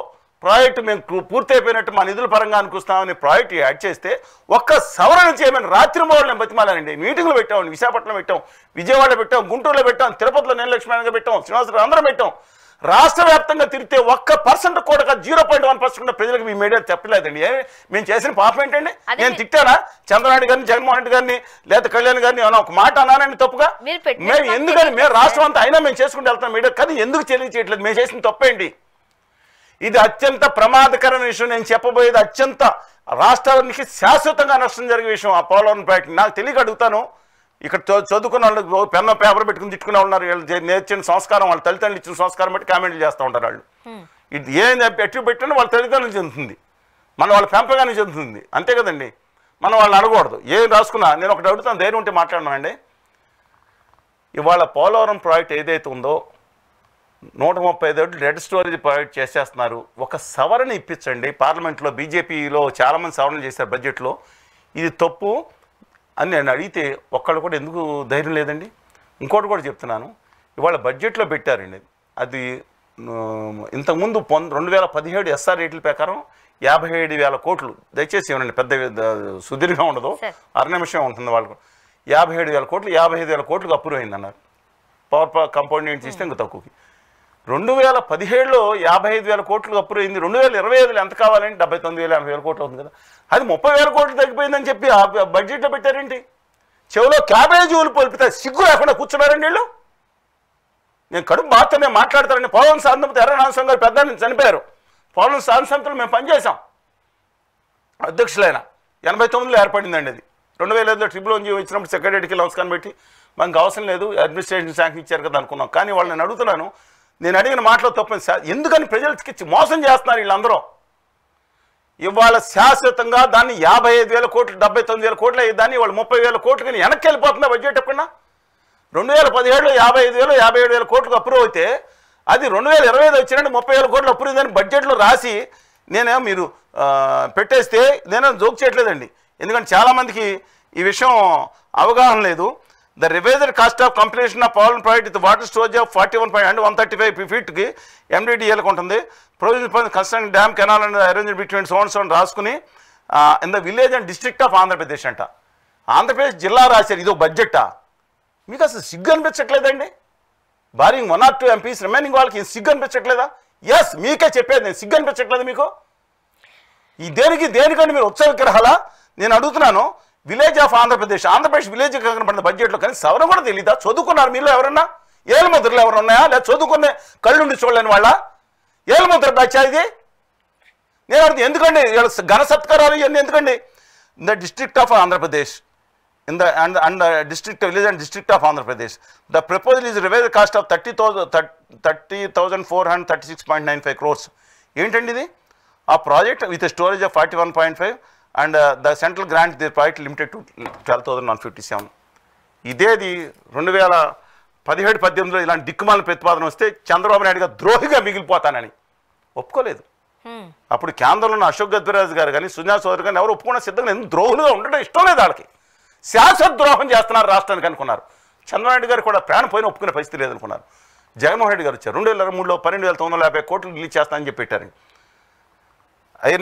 ప్రాజెక్టు మేము పూర్తి అయిపోయినట్టు మా నిధుల పరంగా అనుకుస్తామని ప్రాజెక్టు యాడ్ చేస్తే ఒక్క సవరణ చేయమని రాత్రి మూడు బతిమాలండి. మీటింగ్లు పెట్టాం, విశాఖపట్నం పెట్టాం, విజయవాడ పెట్టాం, గుంటూరులో పెట్టాం, తిరుపతిలో నేను లక్ష్మణంగా పెట్టాం, శ్రీనివాసరావు అందరం పెట్టాం. రాష్ట్ర వ్యాప్తంగా తిరిగితే 1% కూడా 0.1% ప్రజలకు మీ మీడియా చెప్పలేదండి. మేము చేసిన పాపం ఏంటండి? నేను తిట్టానా చంద్రబాబు గారిని, జగన్మోహన్ రెడ్డి గారిని, లేదా కళ్యాణ్ గారిని ఏమైనా ఒక మాట అన్నానండి తప్పుగా? మేము ఎందుకని మేము రాష్ట్రం అంతా అయినా మేము చేసుకుంటూ వెళ్తాం మీడియా, కానీ ఎందుకు తెలియచేయట్లేదు? మేము చేసిన తప్పేంటి? ఇది అత్యంత ప్రమాదకరమైన విషయం. నేను చెప్పబోయేది అత్యంత రాష్ట్రానికి శాశ్వతంగా నష్టం జరిగే విషయం. ఆ పోలవరం ప్రాజెక్ట్ నాకు తెలియక అడుగుతాను. ఇక్కడ చదువుకున్న వాళ్ళు పెన్ను పేపర్ పెట్టుకుని తిట్టుకునే ఉన్నారు. వీళ్ళు నేర్చిన సంస్కారం, వాళ్ళ తల్లిదండ్రులు ఇచ్చిన సంస్కారం బట్టి కామెంట్లు చేస్తూ ఉంటారు వాళ్ళు. ఇది ఏం ఎట్టు పెట్టినా వాళ్ళ తల్లిదండ్రులు చెందుతుంది, వాళ్ళ పెంపకాన్ని చెందుతుంది, అంతే కదండి. మనం వాళ్ళని అడగకూడదు. ఏం రాసుకున్నా నేను ఒకటి అడుగుతాను, ధైర్యం ఉంటే మాట్లాడమానండి. ఇవాళ పోలవరం ప్రాజెక్ట్ ఏదైతే ఉందో 135 అడుగులు డెడ్ స్టోరేజ్ ప్రాజెక్ట్ చేసేస్తున్నారు. ఒక సవరణ ఇప్పించండి. పార్లమెంట్లో బీజేపీలో చాలామంది సవరణ చేశారు బడ్జెట్లో. ఇది తప్పు అని నేను అడిగితే ఒక్కళ్ళు కూడా ఎందుకు ధైర్యం లేదండి? ఇంకోటి కూడా చెప్తున్నాను, ఇవాళ బడ్జెట్లో పెట్టారండి. అది ఇంతకుముందు 2017 ఎస్ఆర్ రేట్ల ప్రకారం 57,000 కోట్లు. దయచేసి ఇవ్వండి, పెద్ద సుదీర్ఘంగా ఉండదు, అర నిమిషం ఉంటుంది వాళ్ళకు. 57,000 కోట్లు, 55,000 కోట్లకు అప్రూవ్ అయిందన్నారు. పవర్ కంపౌండ్ ఇస్తే ఇంకా తక్కువకి. 2017లో 55,000 కోట్లు అప్రూవ్ అయింది. 2025లో ఎంత కావాలంటే 79,000, 80,000 కోట్లు అవుతుంది కదా. అది 30,000 కోట్లు తగ్గిపోయిందని చెప్పి ఆ బడ్జెట్లో పెట్టారేంటి? చెవిలో క్యాబేజీ ఊలు పొలిపితే సిగ్గు లేకుండా కూర్చున్నారండి వీళ్ళు. నేను కడుపు బాధతో నేను మాట్లాడతానండి. పోలవరం సాధనతో ఎర్రనాథస్వామి గారు పెద్ద చనిపోయారు. పోలవరం సాధన మేము పనిచేసాం, అధ్యక్షులైన 89లో ఏర్పడిందండి. అది 2005లో ట్రిపుల్ వన్ వచ్చినప్పుడు సెక్రటరీకి నమస్కారం పెట్టి మనకు అవసరం లేదు, అడ్మినిస్ట్రేషన్ శాంక్షన్ ఇచ్చారు కదా అనుకున్నాం. కానీ వాళ్ళు నేను అడుగుతున్నాను, నేను అడిగిన మాటలో తప్పని సార్, ఎందుకని ప్రజలకి మోసం చేస్తున్నారు వీళ్ళందరూ? ఇవాళ శాశ్వతంగా దాన్ని 55,000 కోట్లు, 79,000 కోట్లు అయ్యి దాన్ని ఇవాళ 30,000 కోట్లు కానీ వెనక్కి వెళ్ళిపోతుందా బడ్జెట్? ఎప్పుడన్నా 2017లో 55,000 57,000 కోట్లకు అప్రూవ్ అయితే అది 2025 వచ్చినట్టు 30,000 కోట్లు అప్రూవ్ అయిందని బడ్జెట్లో రాసి నేనేమో మీరు పెట్టేస్తే నేనేమో జోక్ చేయట్లేదండి. ఎందుకంటే చాలామందికి ఈ విషయం అవగాహన లేదు. The revised cost of completion of power project with water storage of 41.135 ఫీట్కి MDDLకి ఉంటుంది. Provision for construction dam canal and arrange between సోన్ రాసుకుని in the village and district of Andhra Pradesh అంట. ఆంధ్రప్రదేశ్ జిల్లా రాశారు. ఇదో బడ్జెట్టా? మీకు అసలు సిగ్గు అనిపించట్లేదండి? బారింగ్ 1 or 2 MPs రిమైనింగ్ వాళ్ళకి సిగ్గు అనిపించట్లేదా? ఎస్, మీకే చెప్పేది నేను, సిగ్గు అనిపించట్లేదు మీకు? ఈ దేనికంటే మీరు ఉత్సవ విగ్రహాలా? నేను అడుగుతున్నాను. విలేజ్ ఆఫ్ ఆంధ్రప్రదేశ్ విలేజ్ కనపడిన బడ్జెట్లో కానీ సవరణ కూడా తెలీదా? చదువుకున్నారు మీలో ఎవరన్నా? ఏలుముద్రలు ఎవరు ఉన్నాయా? లేదా చదువుకునే కళ్ళుండి చూడలేని వాళ్ళ? ఏలుముద్ర బ్యాచా ఇది? నేను అడుగుతాను, ఎందుకండి ఘన సత్కారాలు ఇవన్నీ ఎందుకండి? In the district of Andhra Pradesh and district village and district of Andhra Pradesh. The proposal is revised cost of 30,436.95 crores. ఏంటండి ఇది? ఆ project with storage of 41.5 and the central grant the project limited to 12,157. ఇదేది 2017-18లో ఇలాంటి దిక్కుమాల ప్రతిపాదన వస్తే చంద్రబాబు నాయుడు గారు ద్రోహిగా మిగిలిపోతానని ఒప్పుకోలేదు. అప్పుడు కేంద్రంలో ఉన్న అశోక్ గజపతిరాజు గారు కానీ సుజనా చౌదరి కానీ ఎవరు ఒప్పుకున్న సిద్ధంగా ఎందుకు ద్రోహులుగా ఉండడం ఇష్టం లేదు వాళ్ళకి. శాశ్వత ద్రోహం చేస్తున్నారు రాష్ట్రానికి అనుకున్నారు. చంద్రబాబు గారు కూడా ప్రాణం పోయిన ఒప్పుకునే పరిస్థితి లేదనుకున్నారు. జగన్మోహన్ రెడ్డి గారు వచ్చారు 2023లో 12,950 కోట్లు రిలీజ్ చేస్తానని చెప్పి పెట్టారు.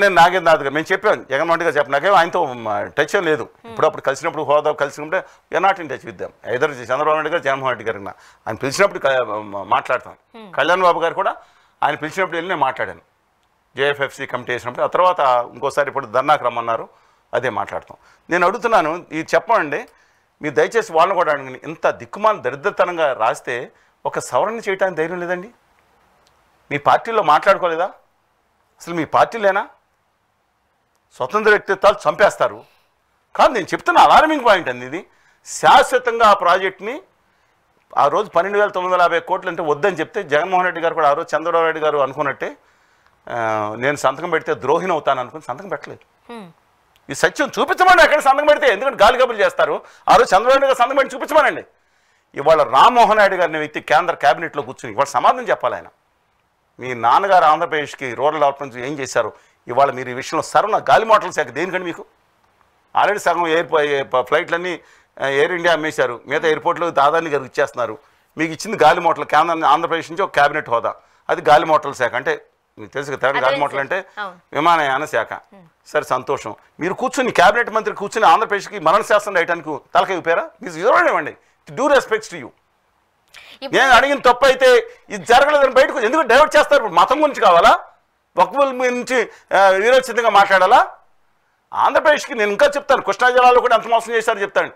నేను నాగేంద్రనాథ్ గారు మేము చెప్పాను, జగన్మోహన్ రెడ్డి గారు చెప్పిన నాకేమో ఆయనతో టచ్ ఏం లేదు. ఇప్పుడప్పుడు కలిసినప్పుడు హోదా కలిసినప్పుడే you not in touch with them. Either Chandrababu Naidu garu Jaganmohan Reddy గారు ఆయన పిలిచినప్పుడు మాట్లాడతాం. కళ్యాణ్ బాబు గారు కూడా ఆయన పిలిచినప్పుడు వెళ్ళి నేను మాట్లాడాను. JFFC కమిటీ వేసినప్పుడు ఆ తర్వాత ఇంకోసారి ఇప్పుడు ధర్నాకు రమ్మన్నారు, అదే మాట్లాడతాం. నేను అడుగుతున్నాను, ఇది చెప్పండి మీరు దయచేసి వాళ్ళని కూడా అడగండి. ఇంత దిక్కుమాల దరిద్రతనంగా రాస్తే ఒక సవరణ చేయడానికి ధైర్యం లేదండి? మీ పార్టీలో మాట్లాడుకోలేదా? అసలు మీ పార్టీలేనా? స్వతంత్ర వ్యక్తిత్వాలు చంపేస్తారు కాదు. నేను చెప్తున్న అలార్మింగ్ పాయింట్ అండి ఇది. శాశ్వతంగా ఆ ప్రాజెక్ట్ని ఆ రోజు 12,950 కోట్లు అంటే వద్దని చెప్తే జగన్మోహన్ రెడ్డి గారు కూడా ఆ రోజు చంద్రబాబు నాయుడు గారు అనుకున్నట్టే నేను సంతకం పెడితే ద్రోహిని అవుతాను అనుకుని సంతకం పెట్టలేదు. ఈ సత్యం చూపించమండి ఎక్కడ సంతకం పెడితే, ఎందుకంటే గాలి కబులు చేస్తారు. ఆ రోజు చంద్రబాబు నాయుడు గారు సంతకం పెట్టి చూపించమనండి. ఇవాళ రామ్మోహన్ నాయుడు గారిని వ్యక్తి కేంద్ర క్యాబినెట్లో కూర్చుని ఇవాళ సమాధానం చెప్పాలి ఆయన. మీ నాన్నగారు ఆంధ్రప్రదేశ్కి రూరల్ డెవలప్మెంట్ ఏం చేశారు? ఇవాళ మీరు ఈ విషయంలో సరణ గాలి మోటార్ల శాఖ దేనికండి మీకు? ఆల్రెడీ సగం ఫ్లైట్లన్నీ ఎయిర్ ఇండియా అమ్మేశారు. మిగతా ఎయిర్పోర్ట్లో దాదాని గారికి ఇచ్చేస్తున్నారు. మీకు ఇచ్చింది గాలి మోటార్లు. కేంద్ర ఆంధ్రప్రదేశ్ నుంచి ఒక క్యాబినెట్ హోదా, అది గాలి మోటార్ల శాఖ. అంటే మీకు తెలుసు కదా, గాలి మోటార్లు అంటే విమానయాన శాఖ. సరే సంతోషం. మీరు కూర్చుని క్యాబినెట్ మంత్రి కూర్చుని ఆంధ్రప్రదేశ్కి మరణ శాసనం వేయడానికి తలకాయ ఊపారా? మీరు ఇవ్వండి. Due respects to you. నేను అడిగిన తప్పు అయితే ఇది జరగలేదని బయటకు ఎందుకు డైవర్ట్ చేస్తారు? మతం గురించి కావాలా? వక్ఫుల్ నుంచి విరోచితంగా మాట్లాడాలా? ఆంధ్రప్రదేశ్కి నేను ఇంకా చెప్తాను, కృష్ణా జిల్లాలో కూడా ఎంత మోసం చేశారో చెప్తాను.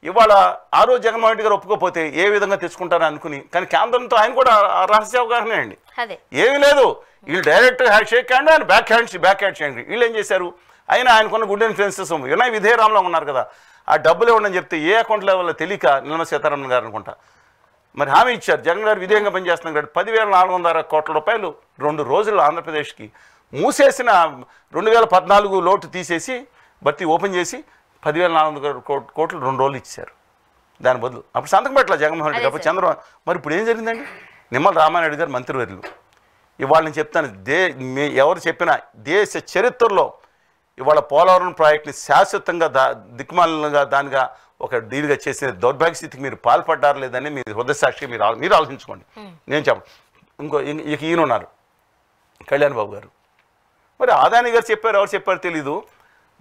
ఇవాళ ఆ రోజు జగన్మోహన్ రెడ్డి గారు ఒప్పుకోకపోతే ఏ విధంగా తెచ్చుకుంటారని అనుకుని, కానీ కేంద్రంతో ఆయన కూడా రహస్య అవగాహనే అండి. ఏమీ లేదు, వీళ్ళు డైరెక్ట్ షేక్ హ్యాండ్ ఆయన బ్యాక్ హ్యాండ్ చేయండి. వీళ్ళు ఏం చేశారు? అయినా ఆయనకున్న గుడ్ ఇన్ఫ్లుయెన్సెస్ వినయ్ విధేయరాంలో ఉన్నారు కదా, ఆ డబ్బులు ఇవ్వండి చెప్తే ఏ అకౌంట్ లెవెల్లో తెలియక నిర్మలా సీతారామన్ గారు అనుకుంటా మరి హామీ ఇచ్చారు. జగన్ గారు విధేయంగా పనిచేస్తున్నారు కాబట్టి 10,400 కోట్ల రూపాయలు 2 రోజులు ఆంధ్రప్రదేశ్కి మూసేసిన 2014 లోటు తీసేసి భర్తీ ఓపెన్ చేసి 10,400 కోట్లు 2 రోజులు ఇచ్చారు. దాని బదులు అప్పుడు సంతకం పెట్టాల జగన్మోహన్ రెడ్డి. అప్పుడు చంద్రబాబు. మరి ఇప్పుడు ఏం జరిగిందండి? నిమ్మల రామానాయుడు గారు మంత్రివర్యులు. ఇవాళ నేను చెప్తాను, ఎవరు చెప్పినా దేశ చరిత్రలో ఇవాళ పోలవరం ప్రాజెక్ట్ని శాశ్వతంగా దిక్కుమాలంగా దానిగా ఒక డీల్గా చేసిన దౌర్భాగ్య స్థితికి మీరు పాల్పడ్డారు లేదని మీరు హృదయసాక్షి మీరు ఆలోచించుకోండి. నేను చెప్పను. ఇక ఈయన ఉన్నారు కళ్యాణ్ బాబు గారు. మరి ఆదాని గారు చెప్పారు, ఎవరు చెప్పారు తెలీదు.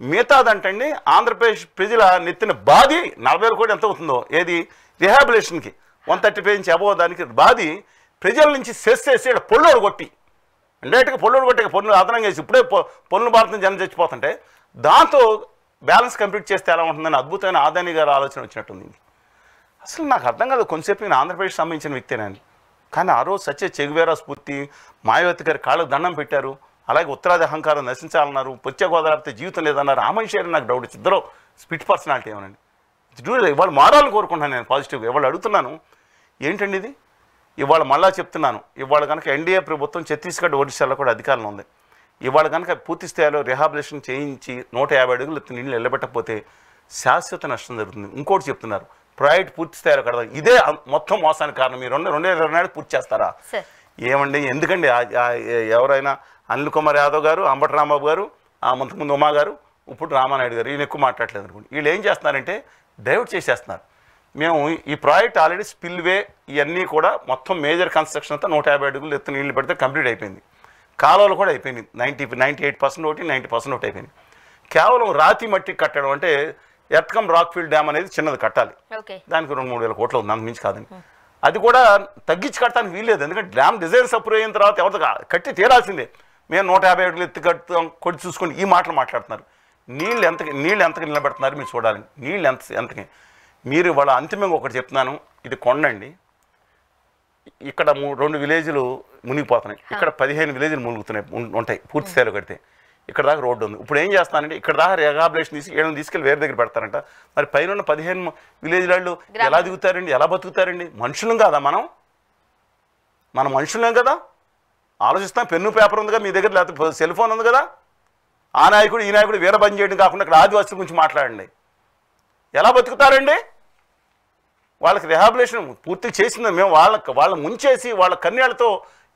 మిగతాదంటండి ఆంధ్రప్రదేశ్ ప్రజల నెత్తిన బాధి 40,000 కోట్లు ఎంత అవుతుందో, ఏది రిహాబిలేషన్కి 135 నుంచి అబోవ్ దానికి బాధి ప్రజల నుంచి సెస్ చేసి పొల్లోడు కొట్టి డైరెక్ట్గా పొల్లోడు కొట్టే పన్నులు అదనంగా వేసి ఇప్పుడే పన్నుల భారతం జనం చచ్చిపోతుంటే దాంతో బ్యాలెన్స్ కంప్లీట్ చేస్తే ఎలా ఉంటుందని అద్భుతమైన ఆదాని గారు ఆలోచన వచ్చినట్టుంది. అసలు నాకు అర్థం కాదు. కొంతసేపు నేను ఆంధ్రప్రదేశ్ సంబంధించిన వ్యక్తేనని, కానీ ఆ రోజు సత్య చెగువేరా స్ఫూర్తి మాయావతి గారి కాళ్ళకు దండం పెట్టారు. అలాగే ఉత్తరాది అహంకారం నశించాలన్నారు. పొచ్చే గోదావరితో జీవితం లేదన్నారు. ఆ మనిషి నాకు డౌట్ వచ్చి ఇద్దరు స్పిట్ పర్సనాలిటీ ఏమనండి. ఇవాళ మారాలని కోరుకుంటున్నాను నేను పాజిటివ్గా. ఇవాళ అడుగుతున్నాను ఏంటండి ఇది? ఇవాళ మళ్ళా చెప్తున్నాను, ఇవాళ కనుక ఎన్డీఏ ప్రభుత్వం ఛత్తీస్గఢ్ ఒడిశాలో కూడా అధికారంలో ఉంది. ఇవాళ కనుక పూర్తి స్థాయిలో రిహాబిలేషన్ చేయించి 150 అడుగులు నీళ్ళు నిలబెట్టకపోతే శాశ్వత నష్టం జరుగుతుంది. ఇంకోటి చెప్తున్నారు, ప్రాజెక్ట్ పూర్తి స్థాయిలో కడదాం. ఇదే మొత్తం మోసానికి కారణం. మీరు 2024 పూర్తి చేస్తారా? ఏమండి ఎందుకండి ఎవరైనా అనిల్ కుమార్ యాదవ్ గారు, అంబటి రాంబాబు గారు, అంతకుముందు ఉమా గారు, ఇప్పుడు రామానాయుడు గారు ఈయన ఎక్కువ మాట్లాడలేదు అనుకోండి. వీళ్ళు ఏం చేస్తున్నారంటే డైవర్ట్ చేసేస్తున్నారు. మేము ఈ ప్రాజెక్ట్ ఆల్రెడీ స్పిల్వే ఇవన్నీ కూడా మొత్తం మేజర్ కన్స్ట్రక్షన్ అంతా 150 అడుగులు ఎత్తు నీళ్ళు పెడితే కంప్లీట్ అయిపోయింది. కాలువలు కూడా అయిపోయింది. 98% ఒకటి, 90% ఒకటి అయిపోయింది. కేవలం రాతి మట్టి కట్టడం అంటే ఎర్త్కమ్ రాక్ఫీల్డ్ డ్యామ్ అనేది చిన్నది కట్టాలి. దానికి 2-3 వేల కోట్లు ఉంది, అంత మించి కాదని. అది కూడా తగ్గించి కట్టడానికి వీల్లేదు. ఎందుకంటే డ్యామ్ డిజైన్స్ అప్రూవ్ అయిన తర్వాత ఎవరితో కట్టి తీరాల్సిందే. మేము 150 అడుగులు ఎత్తి కట్టుతాం కొట్టి చూసుకొని ఈ మాటలు మాట్లాడుతున్నారు. నీళ్ళు ఎంతకి నిలబెడుతున్నారు మీరు చూడాలి. నీళ్ళు ఎంతకి మీరు వాళ్ళ అంతిమంగా ఒకటి చెప్తున్నాను, ఇది కొండండి. ఇక్కడ 2 విలేజ్లు మునిగిపోతున్నాయి, ఇక్కడ 15 విలేజ్లు మునుగుతున్నాయి ఉంటాయి పూర్తి స్థాయిలో కడితే. ఇక్కడ దాకా రోడ్డు ఉంది. ఇప్పుడు ఏం చేస్తానంటే ఇక్కడ దాకా రిహాబిలిటేషన్ తీసి ఏళ్ళని తీసుకెళ్ళి వేరే దగ్గర పెడతారంట. మరి పైన ఉన్న 15 విలేజ్ వాళ్ళు ఎలా దిగుతారండి, ఎలా బతుకుతారండి? మనుషులం కదా మన మనుషులేం కదా. ఆలోచిస్తాం. పెన్ను పేపర్ ఉంది కదా మీ దగ్గర, లేకపోతే సెల్ ఫోన్ ఉంది కదా. ఆ నాయకుడు ఈ నాయకుడు వేరే పని చేయడం కాకుండా ఇక్కడ ఆదివాసుల గురించి మాట్లాడండి. ఎలా బతుకుతారండి? వాళ్ళకి రిహాబిలిటేషన్ పూర్తి చేసింది మేము వాళ్ళ ముంచేసి వాళ్ళ కన్యాలతో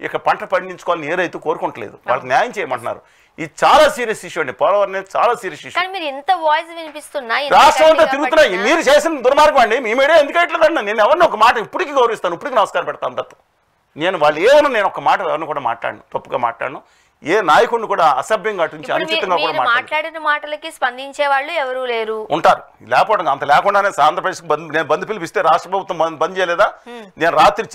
ఇక పంట పండించుకోవాలని ఏ రైతు కోరుకుంటలేదు. వాళ్ళకి న్యాయం చేయమంటున్నారు. ఇది చాలా సీరియస్ ఇష్యూ అండి. పోలవరం అనేది చాలా సీరియస్ ఇష్యూ. రాష్ట్రం అంతా తిరుగుతున్నాయి. మీరు చేసిన దుర్మార్గం అండి. మీ మీడియా ఎందుకు అట్లేదండి? నేను ఎవరిని ఒక మాట ఇప్పటికీ గౌరవిస్తాను, ఇప్పటికీ నమస్కారం పెడతాను తప్ప. నేను వాళ్ళు ఏమన్నా నేను ఒక మాట ఎవరిని కూడా మాట్లాడను, తప్పుగా మాట్లాడను. ఏ నాయకుడిని కూడా అసభ్యంగా అటుంచి అనుచితంగా కూడా మాట్లాడిన మాటలకి స్పందించే వాళ్ళు ఎవరు లేరు ఉంటారు. లేకపోవడం అంత లేకుండానే ఆంధ్రప్రదేశ్ నేను బంద్ పిలిపిస్తే రాష్ట్ర ప్రభుత్వం బంద్ చేయలేదా? నేను రాత్రి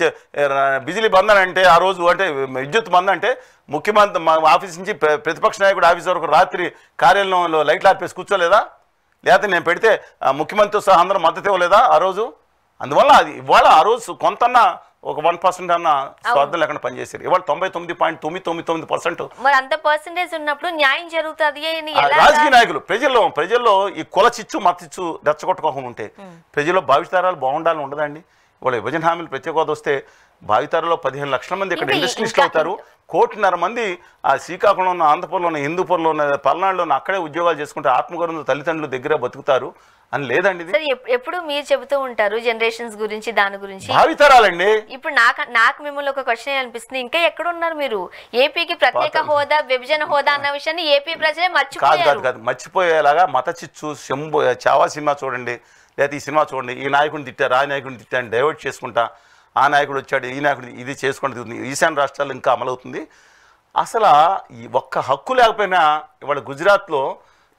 బిజిలీ బంద్ అని అంటే ఆ రోజు అంటే విద్యుత్ బంద్ అంటే ముఖ్యమంత్రి మా ఆఫీస్ నుంచి ప్రతిపక్ష నాయకుడు ఆఫీస్ వరకు రాత్రి కార్యాలయంలో లైట్లు ఆర్పేసి కూర్చోలేదా? లేకపోతే నేను పెడితే ముఖ్యమంత్రితో సహా అందరూ మద్దతు ఇవ్వలేదా ఆ రోజు? అందువల్ల అది ఇవాళ ఆ రోజు కొంతన్నా ఒక 1% అన్న స్వార్థం లేకుండా పనిచేశారు. ఇవాళ 99.999% మరి అంత పర్సెంటేజ్ ఉన్నప్పుడు న్యాయం జరుగుతుంది. రాజకీయ నాయకులు ప్రజల్లో ఈ కుల చిచ్చు మత్తిచ్చు రెచ్చగొట్టుకోకుండా ఉంటే ప్రజల్లో భావితరాలు బాగుండాలని ఉండదండి. ఇవాళ విభజన హామీలు ప్రత్యేక హోదా వస్తే భావితరాల్లో 15 లక్షల మంది ఇక్కడ ఇండస్ట్రియలిస్టులు అవుతారు. 1.5 కోటి మంది ఆ శ్రీకాకుళంలో ఉన్న, ఆంధ్రపూర్లో ఉన్న, హిందూపూర్లో ఉన్న, పల్నాడులో ఉన్న అక్కడే ఉద్యోగాలు చేసుకుంటే ఆత్మగౌరవం తల్లిదండ్రుల దగ్గర బతుకుతారు అని లేదండి. ఎప్పుడు మీరు చెబుతూ ఉంటారు జనరేషన్స్ గురించి, దాని గురించి భావితరాలండి. ఇప్పుడు నాకు మిమ్మల్ని ఒక క్వశ్చన్ అనిపిస్తుంది, ఇంకా ఎక్కడ ఉన్నారు మీరు? ఏపీకి ప్రత్యేక హోదా, విభజన హోదా అన్న విషయాన్ని ఏపీ ప్రజలే మర్చిపోయారు. కాదు మర్చిపోయేలాగా మత చిచ్చు చావా సినిమా చూడండి, లేకపోతే ఈ సినిమా చూడండి. ఈ నాయకుడిని తిట్టారు, ఆ నాయకుడిని తిట్టాను, డైవర్ట్ చేసుకుంటా, ఆ నాయకుడు వచ్చాడు, ఈ నాయకుడు ఇది చేసుకుంటూ ఈశాన్య రాష్ట్రాల్లో ఇంకా అమలవుతుంది. అసలు ఈ ఒక్క హక్కు లేకపోయినా ఇవాళ గుజరాత్లో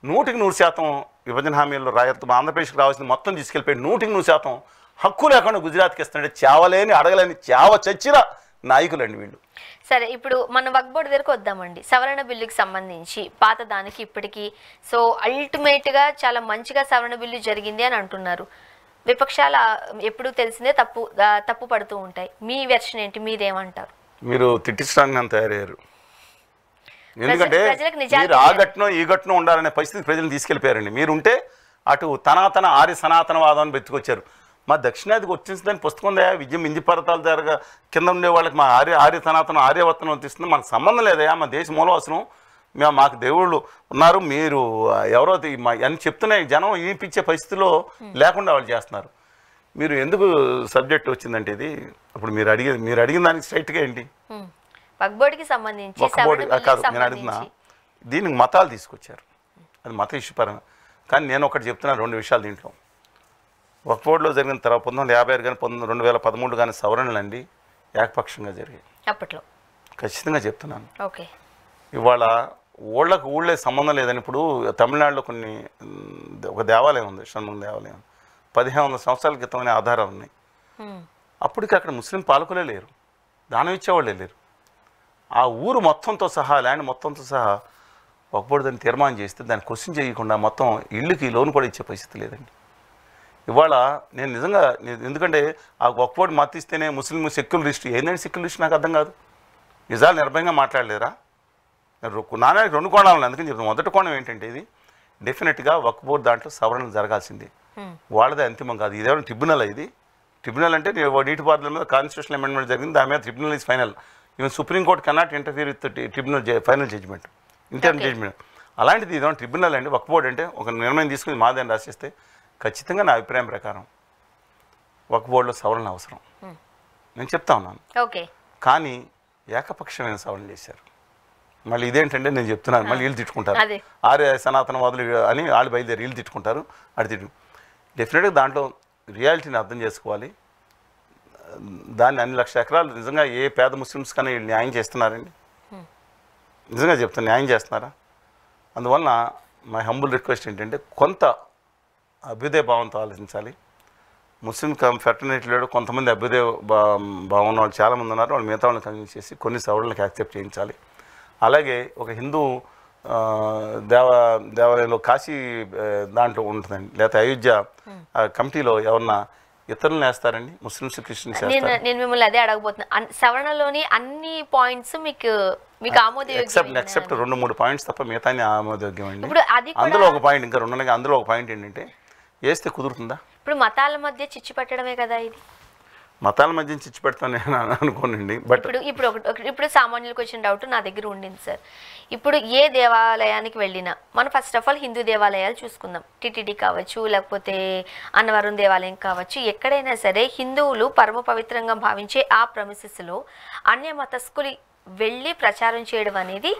100% విభజన హామీల్లో రాయత్వం ఆంధ్రప్రదేశ్కి రావాల్సింది మొత్తం తీసుకెళ్ళిపోయి 100% హక్కు లేకుండా గుజరాత్కి ఇస్తున్నాడు. చావలేని అడగలేని చావ చచ్చిన నాయకులండి వీళ్ళు. సరే, ఇప్పుడు మనం వక్ఫ్ బోర్డు దగ్గరకు వద్దామండి. సవరణ బిల్లుకి సంబంధించి పాత దానికి ఇప్పటికీ సో అల్టిమేట్గా చాలా మంచిగా సవరణ బిల్లు జరిగింది అని అంటున్నారు. విపక్షాలు ఎప్పుడు తెలిసిందే తప్పు పడుతూ ఉంటాయి. మీ వెర్షన్ ఏంటి? మీరేమంటారు? మీరు తిట్టించడానికి నన్ను తయారయ్యారు. ఎందుకంటే మీరు ఆ ఘటన ఈ ఘటన ఉండాలనే పరిస్థితి ప్రజలను తీసుకెళ్ళిపోయారండి. మీరుంటే అటు తనాతన ఆర్య సనాతనవాదాన్ని పెట్టుకొచ్చారు. మా దక్షిణాదికి వచ్చిందని పుస్తకం ఉందా? విద్య మింది పర్వతాల దగ్గర కింద ఉండే వాళ్ళకి మా ఆర్య సనాతనం ఆర్యవర్తనం తీస్తుంది. మనకు సంబంధం లేదయా, మా దేశ మూలవాసనం, మాకు దేవుళ్ళు ఉన్నారు, మీరు ఎవరో అని చెప్తున్నాయి. జనం ఈపిచ్చే పరిస్థితిలో లేకుండా వాళ్ళు చేస్తున్నారు. మీరు ఎందుకు సబ్జెక్ట్ వచ్చిందంటే ఇది ఇప్పుడు మీరు అడిగిన దానికి స్ట్రైట్గా ఏంటి? వక్ఫ్ బోర్డుకి సంబంధించి కాదు నేను అడుగుతున్నా. దీనికి మతాలు తీసుకొచ్చారు, అది మత ఇష్యూ పరంగా. కానీ నేను ఒకటి చెప్తున్నాను, 2 విషయాలు దీంట్లో. వక్ఫ్ బోర్డులో జరిగిన తర్వాత 1956 కానీ 2013 కానీ సవరణలు అండి ఏకపక్షంగా జరిగాయి అప్పట్లో. ఖచ్చితంగా చెప్తున్నాను. ఓకే, ఇవాళ ఊళ్ళే సంబంధం లేదని. ఇప్పుడు తమిళనాడులో ఒక దేవాలయం ఉంది, షణ్ముఖ దేవాలయం, 1500 సంవత్సరాల క్రితం అనే ఆధారాలు ఉన్నాయి. అప్పటికి అక్కడ ముస్లిం పాలకులే లేరు, దానం ఇచ్చేవాళ్ళే లేరు. ఆ ఊరు మొత్తంతో సహా, ల్యాండ్ మొత్తంతో సహా వక్ఫ్ బోర్డు దాన్ని తీర్మానం చేస్తే దాన్ని క్వశ్చన్ చేయకుండా మొత్తం ఇళ్ళకి లోన్ కూడా ఇచ్చే పరిస్థితి లేదండి. ఇవాళ నేను నిజంగా, ఎందుకంటే ఆ వక్ఫ్ బోర్డు మతిస్తేనే ముస్లిం సెక్యులరిస్ట్. ఏంటంటే సెక్యులరిస్ట్ నాకు అర్థం కాదు. నిజాలు నిర్భయంగా మాట్లాడలేరా? నానానికి 2 కోణాలు ఉన్నాయి, అందుకని చెప్తాను. మొదటి కోణం ఏంటంటే ఇది డెఫినెట్గా వక్ఫ్ బోర్డు దాంట్లో సవరణ జరగాల్సిందే, వాళ్ళదే అంతిమం కాదు. ఇదేమైనా ట్రిబ్యునల్? ఇది ట్రిబ్యునల్ అంటే నీటిపారుదల మీద కాన్స్టిట్యూషనల్ అమెండ్మెంట్ జరిగింది, దాని మీద tribunal is final. Even supreme court cannot interfere with tribunal final judgement, interim judgement. అలాంటిది ఇదేమో ట్రిబ్యునల్ అండి. వక్ఫ్ బోర్డు అంటే ఒక నిర్ణయం తీసుకుని మాదని రాసిస్తే ఖచ్చితంగా నా అభిప్రాయం ప్రకారం వక్ఫ్ బోర్డులో సవరణ అవసరం, నేను చెప్తా ఉన్నాను. ఓకే, కానీ ఏకపక్షమైన సవరణ చేశారు. మళ్ళీ ఇదేంటంటే నేను చెప్తున్నాను, మళ్ళీ వీళ్ళు తిట్టుకుంటారు, ఆర్య సనాతనవాదులు అని వాళ్ళు బయలుదేరి వీళ్ళు తిట్టుకుంటారు, అటు తిట్టు. డెఫినెట్గా దాంట్లో రియాలిటీని అర్థం చేసుకోవాలి. దాన్ని అన్ని లక్షల ఎకరాలు నిజంగా ఏ పేద ముస్లిమ్స్ కన్నా వీళ్ళు న్యాయం చేస్తున్నారండి? నిజంగా చెప్తాను, న్యాయం చేస్తున్నారా? అందువలన మై హంబుల్ రిక్వెస్ట్ ఏంటంటే కొంత అభ్యుదయ భావంతో ఆలోచించాలి. ముస్లిం ఫెటర్నిటీలో కొంతమంది అభ్యుదయ భావం వాళ్ళు చాలామంది ఉన్నారు, వాళ్ళు మిగతా వాళ్ళని కన్విన్స్ చేసి కొన్ని సవరణలకు యాక్సెప్ట్ చేయించాలి. అలాగే ఒక హిందూ దేవాలయంలో కాశీ దాంట్లో ఉంటుందండి, లేకపోతే అయోధ్య కమిటీలో ఎవరన్నా ఇతరులను వేస్తారండి? ముస్లిమ్స్ క్రిస్టియన్స్ వేస్తారు. నేను మిమ్మల్ని అదే అడగబోతున్నా, సవరణలోని అన్ని పాయింట్స్ మీకు ఆమోదయోగ్యం ఎక్సెప్ట్ 2-3 పాయింట్స్ తప్ప మిగతా ఆమోదయోగ్యం అండి. అందులో ఒక పాయింట్ ఇంకా 2 అందులో ఒక పాయింట్ ఏంటంటే వేస్తే కుదురుతుందా? ఇప్పుడు మతాల మధ్య చిచ్చు పెట్టడమే కదా ఇది. మతాల మధ్య చిచ్చు పెడతాను నేను అనుకోనండి. బట్ ఇప్పుడు సామాన్యులకు వచ్చిన డౌట్ నా దగ్గర ఉండింది సార్. ఇప్పుడు ఏ దేవాలయానికి వెళ్ళినా మనం ఫస్ట్ ఆఫ్ ఆల్ హిందూ దేవాలయాలు చూసుకుందాం, టిటిడి కావచ్చు, లేకపోతే అన్నవరం దేవాలయం కావచ్చు, ఎక్కడైనా సరే హిందువులు పరమ పవిత్రంగా భావించే ఆ ప్రమిసెస్లో అన్య మతస్థులు వెళ్ళి ప్రచారం చేయడం అనేది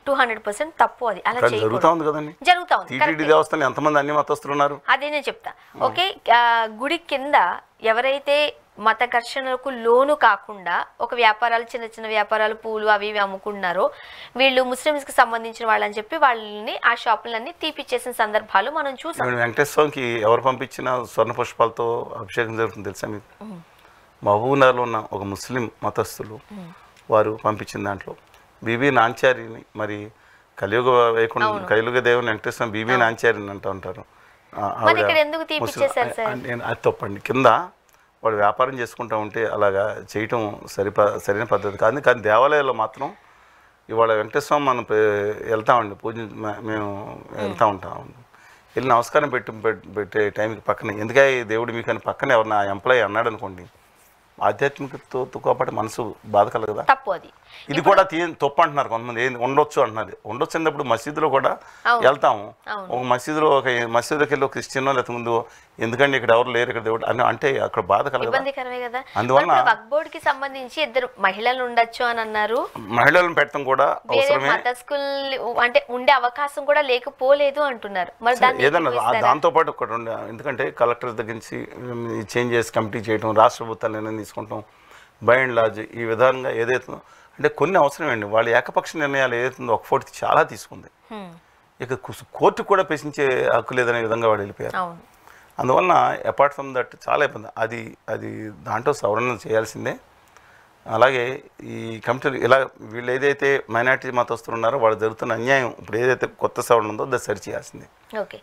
200% తప్పు. అది అలా జరుగుతుంది కదండి, జరుగుతుంది. దేవస్థానం ఎంతమంది అన్ని మతస్థులు ఉన్నారు? అదే నేను చెప్తా. ఓకే, గుడి కింద ఎవరైతే మత ఘర్షణలకు లోను కాకుండా ఒక వ్యాపారాలు, చిన్న చిన్న వ్యాపారాలు, పూలు అవి ఇవి అమ్ముకున్నారో వీళ్ళు ముస్లిమ్స్కి సంబంధించిన వాళ్ళని చెప్పి వాళ్ళని ఆ షాపులన్నీ తీపిచ్చేసిన సందర్భాలు మనం చూసాం. వెంకటేశ్వరంకి ఎవరు పంపించిన స్వర్ణ పుష్పాలతో అభిషేకం జరుగుతుంది తెలుసా మీకు? మహబూబ్నగర్లో ఉన్న ఒక ముస్లిం మతస్థులు వారు పంపించిన దాంట్లో బీబీ నాంచారిని, మరి కలియుగ దేవుని వెంకటేశ్వరం బీబీ నాంచారిని అంటూ ఉంటారు. అది తప్పండి. కింద వాడు వ్యాపారం చేసుకుంటూ ఉంటే అలాగా చేయటం సరైన పద్ధతి కాదు. కానీ దేవాలయాల్లో మాత్రం ఇవాళ వెంకటేశ్వరం మనం వెళ్తామండి, మేము వెళ్తూ ఉంటాం. వెళ్ళి నమస్కారం పెట్టే టైంకి పక్కన ఎందుకే దేవుడు మీకు అని పక్కన ఎవరన్నా ఎంప్లాయీ అన్నాడు అనుకోండి, ఆధ్యాత్మికతతో పాటు మనసు బాధ కలగదా? తప్పు అది. ఇది కూడా తప్పు అంటున్నారు కొంతమంది. ఉండొచ్చు అంటున్నారు. ఉండొచ్చు అన్నప్పుడు మసీదులో కూడా వెళ్తాము. ఒక మసీదులోకి వెళ్ళి క్రిస్టియన్ లేకపోతే ముందు ఎందుకంటే ఇక్కడ ఎవరు లేరు ఇక్కడ దేవుడు అని అంటే అక్కడ బాధ కలగదా? అందువల్ల వక్ఫ్ బోర్డుకి సంబంధించి 2 మహిళలు ఉండొచ్చు అని అన్నారు. మహిళలను పెట్టడం కూడా అవసరమే, అంటే ఉండే అవకాశం కూడా లేకపోలేదు అంటున్నారు. మరి ఏదన్నా దాంతో పాటు ఒకటి ఉండే, ఎందుకంటే కలెక్టర్ దగ్గర నుంచి చేంజెస్ కమిటీ చేయడం, రాష్ట్ర ప్రభుత్వాలు నిర్ణయం తీసుకుంటాం, బై అండ్ లార్జ్ ఈ విధంగా ఏదైతుందో అంటే కొన్ని అవసరమండి. వాళ్ళ ఏకపక్ష నిర్ణయాలు ఏదైతుందో ఒక ఫోర్త్ చాలా తీసుకుంది. ఇక కోర్టు కూడా ప్రశ్నించే హక్కు లేదనే విధంగా వాడు వెళ్ళిపోయారు. అందువలన అపార్ట్ ఫ్రమ్ దట్ చాలా ఇబ్బంది. అది దాంట్లో సవరణ చేయాల్సిందే. అలాగే ఈ కమిటీలు ఇలా వీళ్ళు ఏదైతే మైనార్టీ మతస్థులు ఉన్నారో వాళ్ళు జరుగుతున్న అన్యాయం ఇప్పుడు ఏదైతే కొత్త సవరణ ఉందో దాన్ని సరి చేయాల్సిందే.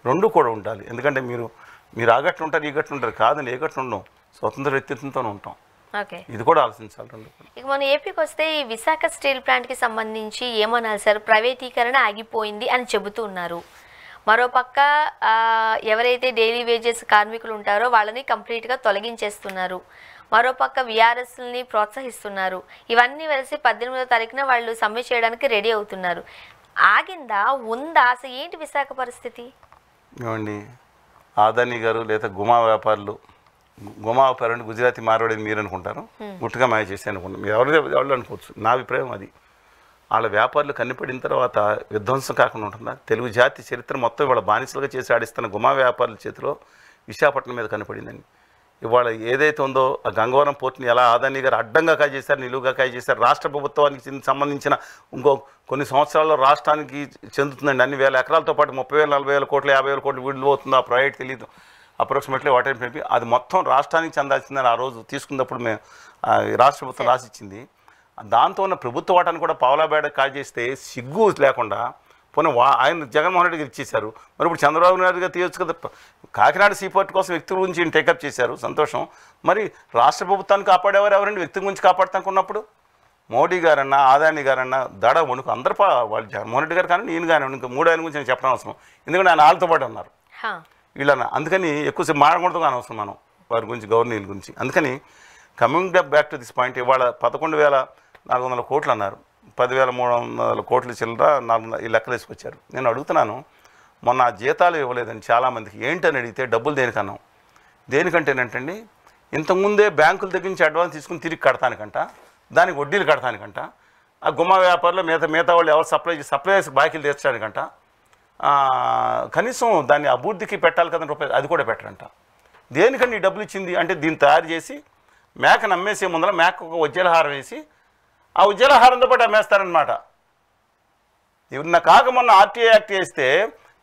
2 కూడా ఉండాలి. ఎందుకంటే మీరు ఆ గట్లు ఉంటారు, ఈ గట్లు ఉంటారు కాదని, ఏ గట్లు ఉండవు, స్వతంత్ర వ్యక్తిత్వంతోనే ఉంటాం. ఇది కూడా ఆలోచించాలి. 2 ఇక మన ఏపీకి వస్తే ఈ విశాఖ స్టీల్ ప్లాంట్కి సంబంధించి ఏమన్నారు సార్? ప్రైవేటీకరణ ఆగిపోయింది అని చెబుతూ ఉన్నారు. మరోపక్క ఎవరైతే డైలీ వేజెస్ కార్మికులు ఉంటారో వాళ్ళని కంప్లీట్గా తొలగించేస్తున్నారు. మరోపక్క విఆర్ఎస్ని ప్రోత్సహిస్తున్నారు. ఇవన్నీ కలిసి 18వ తారీఖున వాళ్ళు సమ్మె చేయడానికి రెడీ అవుతున్నారు. ఆగిందా, ఉందా? అసలు ఏంటి విశాఖ పరిస్థితి? ఏమండి, ఆదాని గారు లేదా గుమా వ్యాపారులు అంటే గుజరాతీ మార్వాడి మీరు అనుకుంటారు, గుట్టుగా మాయ చేసి అనుకుంటారు, మీరు ఎవరు అనుకోవచ్చు. నా అభిప్రాయం అది. వాళ్ళ వ్యాపారులు కనిపడిన తర్వాత విధ్వంసం కాకుండా ఉంటుందా? తెలుగు జాతి చరిత్ర మొత్తం ఇవాళ బానిసలుగా చేసి ఆడిస్తున్న గుమా వ్యాపారుల చేతిలో విశాఖపట్నం మీద కనపడిందండి. ఇవాళ ఏదైతే ఉందో ఆ గంగవరం పోర్టుని ఎలా ఆదాని గారు అడ్డంగా కాజేశారు, నిలువుగా కాజేశారు. రాష్ట్ర ప్రభుత్వానికి సంబంధించిన కొన్ని సంవత్సరాల్లో రాష్ట్రానికి చెందుతుందండి. అన్ని వేల ఎకరాలతో పాటు 30,000, 40,000 కోట్లు, 50,000 కోట్లు వీళ్ళు పోతుందో ఆ ప్రైవేట్ తెలియదు. అప్రాక్సిమేట్లీ వాటర్ పెంపి అది మొత్తం రాష్ట్రానికి చెందాల్సిందని ఆ రోజు తీసుకున్నప్పుడు మేము రాష్ట్ర ప్రభుత్వం రాసిచ్చింది. దాంతో ఉన్న ప్రభుత్వ వాటాను కూడా పావులాబేడ కాజేస్తే సిగ్గు లేకుండా పోనీ ఆయన జగన్మోహన్ రెడ్డి గారు ఇచ్చేశారు. మరి ఇప్పుడు చంద్రబాబు నాయుడు గారు తీయొచ్చు కదా. కాకినాడ సీపోర్ట్ కోసం వ్యక్తుల గురించి టేకప్ చేశారు, సంతోషం. మరి రాష్ట్ర ప్రభుత్వాన్ని కాపాడేవారు ఎవరండి? వ్యక్తి గురించి కాపాడుతానుకున్నప్పుడు మోడీ గారన్నా, ఆదాని గారన్నా దడ వణుకు అందరు వాళ్ళు జగన్మోహన్ రెడ్డి గారు కానీ నేను కానీ ఇంకా 3 ఆయన గురించి నేను చెప్పడం అవసరం. ఎందుకంటే ఆయన వాళ్ళతో పాటు ఉన్నారు వీళ్ళన్నా. అందుకని ఎక్కువసేపు మాట్లాడకూడదు కానీ అవసరం మనం వారి గురించి, గవర్నీల గురించి. అందుకని coming back to this point, ఇవాళ 11,400 కోట్లు అన్నారు, 10,300 కోట్లు చిల్లర 400 ఈ లెక్కలు వేసుకొచ్చారు. నేను అడుగుతున్నాను, మొన్న జీతాలు ఇవ్వలేదని చాలామందికి ఏంటని అడిగితే డబ్బులు దేనికన్నాం. దేనికంటేనంటండి ఇంతకుముందే బ్యాంకుల దగ్గర నుంచి అడ్వాన్స్ తీసుకుని తిరిగి కడతానికంట, దానికి వడ్డీలు కడతానికంట, ఆ గుమ్మ వ్యాపారులు మిగతా వాళ్ళు ఎవరు సప్లైస్ బాకీలు తీర్చడానికంట, కనీసం దాన్ని అభివృద్ధికి పెట్టాలి కదా రూపాయలు, అది కూడా పెట్టరంట. దేనికండి ఈ డబ్బులు ఇచ్చింది అంటే దీన్ని తయారు చేసి మేకను అమ్మేసే ముందర మేక ఒక ఉజ్జలహారం వేసి ఆ ఉజ్జలహారంతో పాటు అమ్మేస్తారనమాట. ఇవన్న కాక మొన్న ఆర్టీఐ యాక్ట్ చేస్తే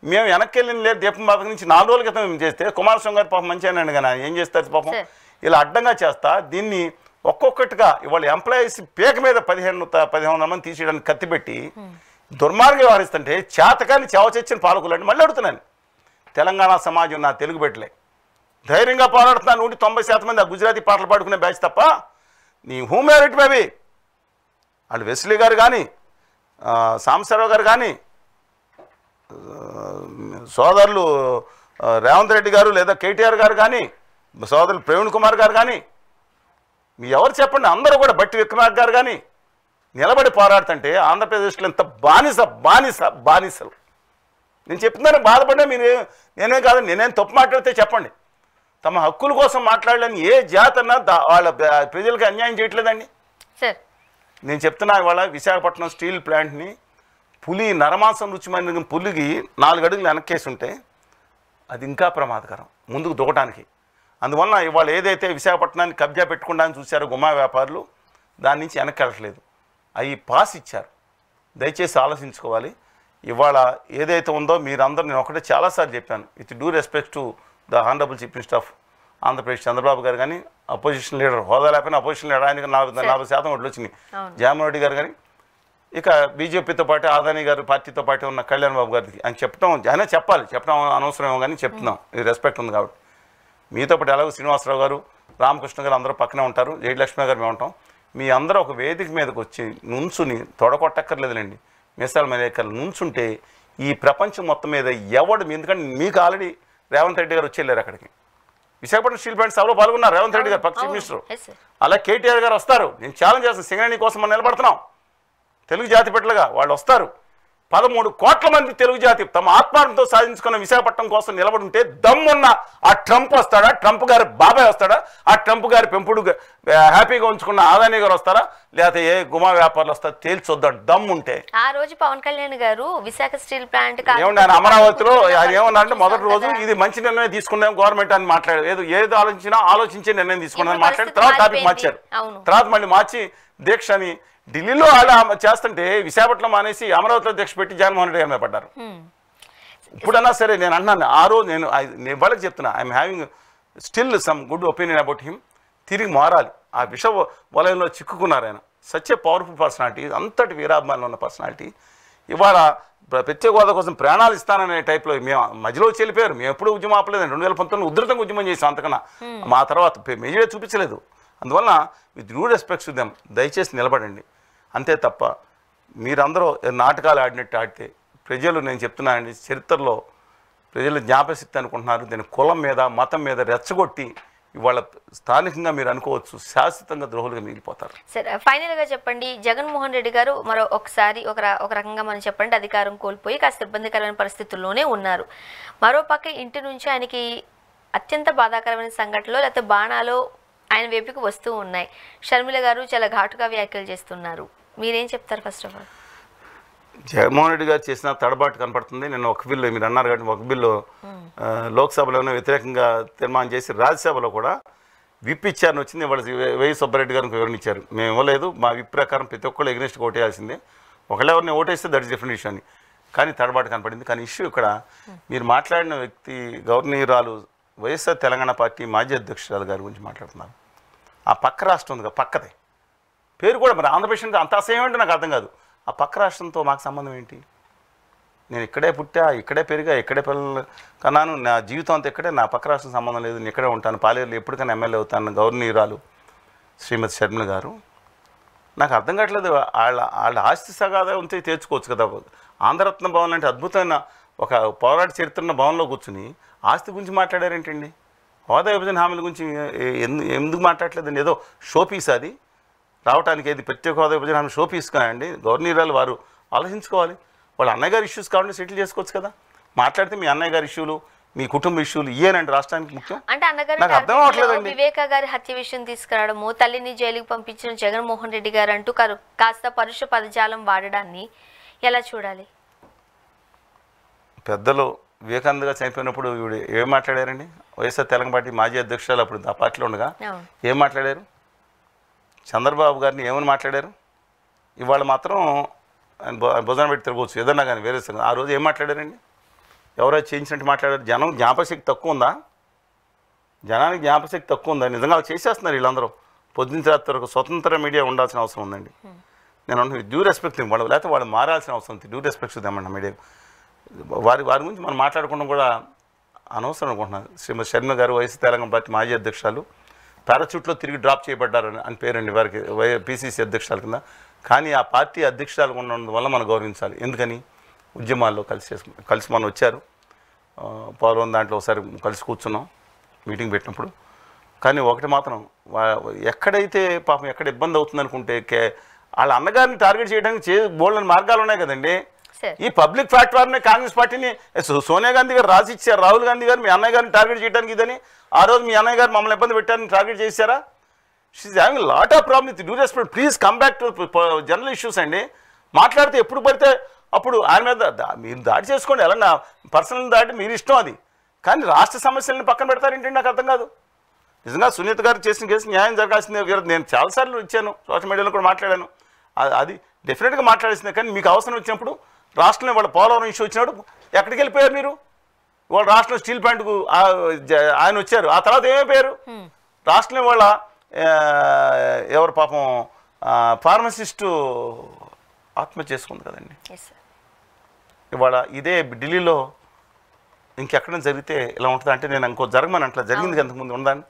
మేము వెనక్కి వెళ్ళిన లేదు, దీపం పథకం నుంచి 4 రోజుల క్రితం మేము చేస్తే కుమారస్వామి గారు పాపం మంచి అన్నాడు కానీ ఏం చేస్తారు పాపం, ఇలా అడ్డంగా చేస్తా దీన్ని ఒక్కొక్కటిగా ఇవాళ ఎంప్లాయీస్ పేక మీద 1500 మంది తీసేయడానికి కత్తిపెట్టి దుర్మార్గం వ్యవహరిస్తుంటే చేతకాని చావచచ్చిన పాలకులు అంటే మళ్ళీ అడుగుతున్నాను. తెలంగాణ సమాజం నా తెలుగు బిడ్డలే ధైర్యంగా పోరాడుతున్నాను. 90% మంది ఆ గుజరాతీ పాటలు పాడుకునే బ్యాచ్ తప్ప నీ హూమేరిట్ బేబీ వాళ్ళు వెస్లీ గారు కానీ సాంబశివరావు గారు కానీ సోదరులు రేవంత్ రెడ్డి గారు లేదా కేటీఆర్ గారు కానీ సోదరులు ప్రవీణ్ కుమార్ గారు కానీ మీ ఎవరు చెప్పండి, అందరూ కూడా బట్టి విక్రమార్క గారు కానీ నిలబడి పోరాడుతుంటే ఆంధ్రప్రదేశ్లో ఎంత బానిసలు. నేను చెప్తున్నాను, బాధపడినా మీరు నేనే కాదు, నేనేం తప్పు మాట్లాడితే చెప్పండి. తమ హక్కుల కోసం మాట్లాడలేని ఏ జాతన్నా వాళ్ళ ప్రజలకి అన్యాయం చేయట్లేదండి. నేను చెప్తున్నా, ఇవాళ విశాఖపట్నం స్టీల్ ప్లాంట్ని పులి నరమాంసం రుచిమైన పులికి 4 అడుగులు వెనక్కేసి ఉంటే అది ఇంకా ప్రమాదకరం ముందుకు దూకటానికి. అందువలన ఇవాళ ఏదైతే విశాఖపట్నాన్ని కబ్జా పెట్టుకుంటానని చూశారో గుమ్మా వ్యాపారులు, దాని నుంచి వెనక్కి వెళ్ళట్లేదు. అవి పాస్ ఇచ్చారు, దయచేసి ఆలోచించుకోవాలి. ఇవాళ ఏదైతే ఉందో మీరందరూ, నేను ఒకటే చాలాసార్లు చెప్పాను, with due respect to the honourable chief minister of Andhra Pradesh Chandrababu గారు కానీ, అపోజిషన్ లీడర్ హోదా లేకపోయినా అపోజిషన్ లీడర్, ఆయనకి 40% ఓట్లు వచ్చినాయి జగన్మోహన్ రెడ్డి గారు కానీ, ఇక బీజేపీతో పాటు ఆదాని గారు పార్టీతో పాటు ఉన్న కళ్యాణ్ బాబు గారికి అని చెప్పడం చెప్పడం అనవసరం కానీ చెప్తున్నాం, ఇది రెస్పెక్ట్ ఉంది కాబట్టి. మీతో పాటు ఎలాగో శ్రీనివాసరావు గారు, రామకృష్ణ గారు అందరూ పక్కనే ఉంటారు, జయలక్ష్మి గారు మేము ఉంటాం. మీ అందరూ ఒక వేదిక మీదకి వచ్చి నుంచుని తొడగొట్టక్కర్లేదులేండి, మీసాల మీద నుంచుంటే ఈ ప్రపంచం మొత్తం మీద ఎవడు, ఎందుకంటే మీకు ఆల్రెడీ రేవంత్ రెడ్డి గారు వచ్చేళ్ళారు అక్కడికి. విశాఖపట్నం స్టీల్ ప్లాంట్ సభలో పాల్గొన్నారు రేవంత్ రెడ్డి గారు, పక్ష మినిస్టర్. అలా కేటీఆర్ గారు వస్తారు, నేను ఛాలెంజ్ చేస్తాను, సింగరేణి కోసం మనం నిలబడుతున్నాం. తెలుగు జాతి బిడ్డలుగా వాళ్ళు వస్తారు. 13 కోట్ల మంది తెలుగు జాతి తమ ఆత్మార్థంతో సాధించుకున్న విశాఖపట్నం కోసం నిలబడుంటే దమ్మున్న ఆ ట్రంప్ వస్తాడా, ట్రంప్ గారి బాబాయ్ వస్తాడా, ఆ ట్రంప్ గారి పెంపుడు హ్యాపీగా ఉంచుకున్న ఆదాని గారు వస్తారా, లేకపోతే ఏ గుమా వ్యాపారులు వస్తారా తేల్చొద్దాం దమ్ముంటే. ఆ రోజు పవన్ కళ్యాణ్ గారు విశాఖ స్టీల్ ప్లాంట్ ఏమంటే ఆయన అమరావతిలో అది ఏమన్నారంటే మొదటి రోజు ఇది మంచి నిర్ణయం తీసుకున్నాం గవర్నమెంట్ అని మాట్లాడారు. ఏదో ఆలోచించే నిర్ణయం తీసుకున్నాను మాట్లాడి తర్వాత టాపిక్ మార్చారు. తర్వాత మళ్ళీ మార్చి దీక్ష అని ఢిల్లీలో అలా చేస్తుంటే విశాఖపట్నం అనేసి అమరావతిలో దీక్ష పెట్టి జగన్మోహన్ రెడ్డి గారి మీద పడ్డారు. ఇప్పుడన్నా సరే నేను అన్నాను, ఆ రోజు నేను వాళ్ళకి చెప్తున్నా, I'm having still some good opinion about him. తిరిగి మారాలి. ఆ విష వలయంలో చిక్కుకున్నారు ఆయన. సచ్ ఏ పవర్ఫుల్ పర్సనాలిటీ, అంతటి వీరాభిమానులు ఉన్న పర్సనాలిటీ. ఇవాళ ప్రత్యేక హోదా కోసం ప్రాణాలు ఇస్తాననే టైప్లో మేము మధ్యలో చెల్లిపోయారు. మేము ఎప్పుడు ఉద్యమం ఆపలేదండి. 2019 ఉధృతంగా ఉద్యమం చేసాం, అంతకన్నా మా తర్వాత మెజరే చూపించలేదు. అందువల్ల with due respects to them దయచేసి నిలబడండి అంతే తప్ప మీరందరూ నాటకాలు ఆడినట్టు ఆడితే ప్రజలు, నేను చెప్తున్నానండి, చరిత్రలో ప్రజలు జ్ఞాపశక్తి అనుకుంటున్నారు, దీని కులం మీద మతం మీద రెచ్చగొట్టి ఇవాళ స్థానికంగా మీరు అనుకోవచ్చు శాశ్వతంగా ద్రోహులుగా మిగిలిపోతారు. సరే, ఫైనల్గా చెప్పండి, జగన్మోహన్ రెడ్డి గారు మరో ఒకసారి ఒక రకంగా మనం చెప్పండి అధికారం కోల్పోయి కాస్త ఇబ్బందికరమైన పరిస్థితుల్లోనే ఉన్నారు. మరోపక్క ఇంటి నుంచి ఆయనకి అత్యంత బాధాకరమైన సంఘటనలో లేకపోతే బాణాలు ఆయన వైపుకి వస్తూ ఉన్నాయి. షర్మిల గారు చాలా ఘాటుగా వ్యాఖ్యలు చేస్తున్నారు. మీరేం చెప్తారు? First of all Jaganmohan Reddy గారు చేసిన తడబాటు కనపడుతుంది. నేను ఒక బిల్లు, మీరు అన్నారు కాబట్టి ఒక బిల్లు లోక్సభలోనే వ్యతిరేకంగా తీర్మానం చేసి రాజ్యసభలో కూడా విప్ ఇచ్చారని వచ్చింది. ఇవాళ వైవి సుబ్బారెడ్డి గారికి వివరణ ఇచ్చారు. మేము ఇవ్వలేదు, మా విప్ ప్రకారం ప్రతి ఒక్కళ్ళు ఎగ్నెస్ట్గా ఓటేయాల్సిందే, ఒకళ్ళెవరిని ఓటేస్తే దట్ ఇస్ డిఫరెంట్ ఇష్యూ అని. కానీ తడబాటు కనపడింది. కానీ ఇష్యూ ఇక్కడ మీరు మాట్లాడిన వ్యక్తి గవర్నీరాలు వైఎస్ఆర్ తెలంగాణ పార్టీ మాజీ అధ్యక్షురాలు గారి గురించి మాట్లాడుతున్నారు. ఆ పక్క రాష్ట్రం ఉందిగా, పక్కదే పేరు కూడా మరి ఆంధ్రప్రదేశ్ అంత అసహ్యం ఏంటో నాకు అర్థం కాదు. ఆ పక్క రాష్ట్రంతో మాకు సంబంధం ఏంటి? నేను ఇక్కడే పుట్టా, ఇక్కడే పెరిగా, ఇక్కడే పిల్లలు కన్నాను, నా జీవితం అంతా ఇక్కడే, నా పక్క రాష్ట్రం సంబంధం లేదు, నేను ఇక్కడే ఉంటాను, పాలేరులో ఎప్పటికైనా ఎమ్మెల్యే అవుతాను గవర్నీరాలు శ్రీమతి షర్మిల గారు. నాకు అర్థం కావట్లేదు. వాళ్ళ ఆస్తి సగాదా ఉంటే తెచ్చుకోవచ్చు కదా. ఆంధ్రరత్న భవన్ అంటే అద్భుతమైన ఒక పోరాట చరిత్ర భవన్లో కూర్చుని ఆస్తి గురించి మాట్లాడారేంటండి? హోదా విభజన హామీల గురించి ఎందుకు మాట్లాడలేదండి? ఏదో షోపీస్ అది రావడానికి, ఏది ప్రత్యేక హోదా విభజన హామీ షోపీస్ కానండి. గవర్నీరాలు వారు ఆలోచించుకోవాలి. వాళ్ళ అన్నయ్య గారి ఇష్యూస్ కావాలంటే సెటిల్ చేసుకోవచ్చు కదా. మాట్లాడితే మీ అన్నయ్య గారి ఇష్యూలు, మీ కుటుంబ ఇష్యూలు ఇయేనండి రాష్ట్రానికి ముఖ్యం. అంటే అన్నగారు నాకు అర్థం అవ్వట్లేదండి. వివేక గారి హత్య విషయం తీసుకురావడము, తల్లిని జైలుకి పంపించిన జగన్మోహన్ రెడ్డి గారు అంటూ కాస్త పరుష పదజాలం వాడడాన్ని ఎలా చూడాలి? పెద్దలు వివేకానంద గారు చనిపోయినప్పుడు ఇవి ఏం మాట్లాడారండి? వైఎస్ఆర్ తెలంగాణ పార్టీ మాజీ అధ్యక్షురాలు అప్పుడు ఆ పార్టీలో ఉండగా ఏం మాట్లాడారు? చంద్రబాబు గారిని ఏమని మాట్లాడారు? ఇవాళ మాత్రం భుజాన పెట్టి తిరగవచ్చు ఏదన్నా కానీ వేరే సంగతి. ఆ రోజు ఏం మాట్లాడారండి? ఎవరైతే చేయించినట్టు మాట్లాడారు? జనం జ్ఞాపశక్తి తక్కువ ఉందా? జనానికి జ్ఞాపశక్తి తక్కువ ఉందా? నిజంగా చేసేస్తున్నారు వీళ్ళందరూ. పొద్దున్న రాత్రి వరకు స్వతంత్ర మీడియా ఉండాల్సిన అవసరం ఉందండి. నేను అంటున్నాను డ్యూ రెస్పెక్ట్ ఇవ్వాలి, లేకపోతే వాళ్ళు మారాల్సిన అవసరం ఉంది. డ్యూ రెస్పెక్ట్ ఇద్దామండి మీడియా. వారి గురించి మనం మాట్లాడకుండా కూడా అనవసరం అనుకుంటున్నాను. శ్రీమతి షర్మిల గారు వైఎస్ఆర్ తెలంగాణ పార్టీ మాజీ అధ్యక్షురాలు పారాచూట్లో తిరిగి డ్రాప్ చేయబడ్డారని అని పేరండి వారికి, పిసిసి అధ్యక్షురాల కింద. కానీ ఆ పార్టీ అధ్యక్షురాలు ఉన్నందువల్ల మనం గౌరవించాలి. ఎందుకని? ఉద్యమాల్లో కలిసి మనం వచ్చారు. పోలవరం దాంట్లో ఒకసారి కలిసి కూర్చున్నాం మీటింగ్ పెట్టినప్పుడు. కానీ ఒకటి మాత్రం ఎక్కడైతే పాపం ఎక్కడ ఇబ్బంది అవుతుంది అనుకుంటే వాళ్ళ అన్నగారిని టార్గెట్ చేయడానికి బోల్డని మార్గాలు ఉన్నాయి కదండి. ఈ పబ్లిక్ ప్లాట్ఫామ్నే కాంగ్రెస్ పార్టీని సోనియా గాంధీ గారు రాసి ఇచ్చారు. రాహుల్ గాంధీ గారు మీ అన్నయ్య గారిని టార్గెట్ చేయడానికి ఇదని ఆ రోజు మీ అన్నయ్య గారు మమ్మల్ని ఇబ్బంది పెట్టారని టార్గెట్ చేశారా? She's having lot of problem with due respect. Please come back to general issues అండి. మాట్లాడితే ఎప్పుడు పడితే అప్పుడు ఆయన మీద మీరు దాడి చేసుకోండి, ఎలా పర్సనల్ దాడి మీరు ఇష్టం అది. కానీ రాష్ట్ర సమస్యలను పక్కన పెడతారేంటండి? నాకు అర్థం కాదు. నిజంగా సునీత గారు చేసిన కేసు న్యాయం జరగాల్సిందే. నేను చాలాసార్లు ఇచ్చాను, సోషల్ మీడియాలో కూడా మాట్లాడాను. అది డెఫినెట్గా మాట్లాడాల్సిందే. కానీ మీకు అవసరం వచ్చినప్పుడు రాష్ట్రంలో వాళ్ళ పోలవరం ఇష్యూ వచ్చినప్పుడు ఎక్కడికి వెళ్ళిపోయారు మీరు? వాళ్ళ రాష్ట్రంలో స్టీల్ ప్లాంట్కు ఆయన వచ్చారు, ఆ తర్వాత ఏమైపోయారు? రాష్ట్రంలో వాళ్ళ ఎవరు పాపం ఫార్మసిస్టు ఆత్మహత్య చేసుకుంది కదండి. ఇవాళ ఇదే ఢిల్లీలో ఇంకెక్కడైనా జరిగితే ఇలా ఉంటుంది అంటే నేను ఇంకో జరగమని అట్లా జరిగింది అంతకుముందు ఉందని.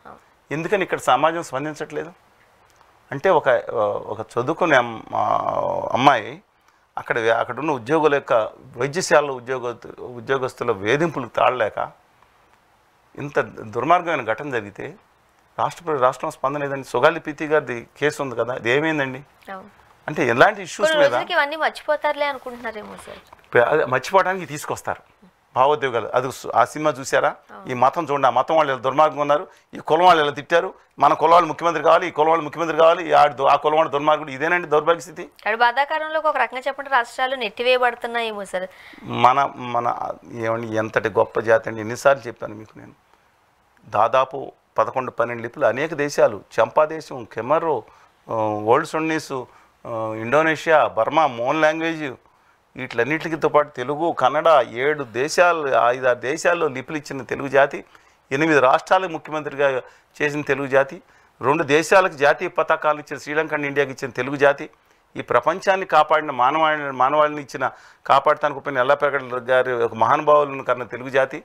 ఎందుకని ఇక్కడ సమాజం స్పందించట్లేదు? అంటే ఒక చదువుకునే అమ్మాయి అక్కడున్న ఉద్యోగుల యొక్క వైద్యశాలలో ఉద్యోగస్తుల వేధింపులకు తాళలేక ఇంత దుర్మార్గమైన ఘటన జరిగితే రాష్ట్రం స్పందన లేదండి. సుగాలి ప్రీతి గారిది కేసు ఉంది కదా, అది ఏమైందండి? అంటే ఎలాంటి ఇష్యూస్ మీద మర్చిపోతారులే అనుకుంటున్నారేమో సార్. మర్చిపోవడానికి తీసుకొస్తారు భావోద్వేగాలు. అది ఆ సినిమా చూసారా? ఈ మతం చూడండి, ఆ మతం వాళ్ళు దుర్మార్గంగా ఉన్నారు, ఈ కులం వాళ్ళు ఎలా తిట్టారు, మన కులం వాళ్ళు ముఖ్యమంత్రి కావాలి, ఈ కులం వాళ్ళు ముఖ్యమంత్రి కావాలి, ఆ కులం వాళ్ళు దుర్మార్గుడు. ఇదేనండి దౌర్భాగ్య స్థితి. బాధాకరంలో ఒక రకంగా చెప్పండి రాష్ట్రాలు నెట్టివేయబడుతున్నాయేమో సార్. మన ఏమండి ఎంతటి గొప్ప జాతి అండి. ఎన్నిసార్లు చెప్పాను మీకు నేను. దాదాపు 11-12 లిపులు అనేక దేశాలు, చంపా దేశం, కెమరో, ఓల్డ్ సున్నీసు, ఇండోనేషియా, బర్మా, మోన్ లాంగ్వేజ్, వీటిలన్నింటితో పాటు తెలుగు, కన్నడ, 7 దేశాలు 5-6 దేశాల్లో లిపులు ఇచ్చిన తెలుగు జాతి, 8 రాష్ట్రాలకు ముఖ్యమంత్రిగా చేసిన తెలుగు జాతి, 2 దేశాలకు జాతీయ పతాకాలు ఇచ్చిన శ్రీలంక అండ్ ఇండియాకి ఇచ్చిన తెలుగు జాతి, ఈ ప్రపంచాన్ని కాపాడిన మానవాళిని ఇచ్చిన కాపాడటానికి ఉపయోగ ఎల్లప్రగడ గారి ఒక మహానుభావులను కన్నా తెలుగు జాతి,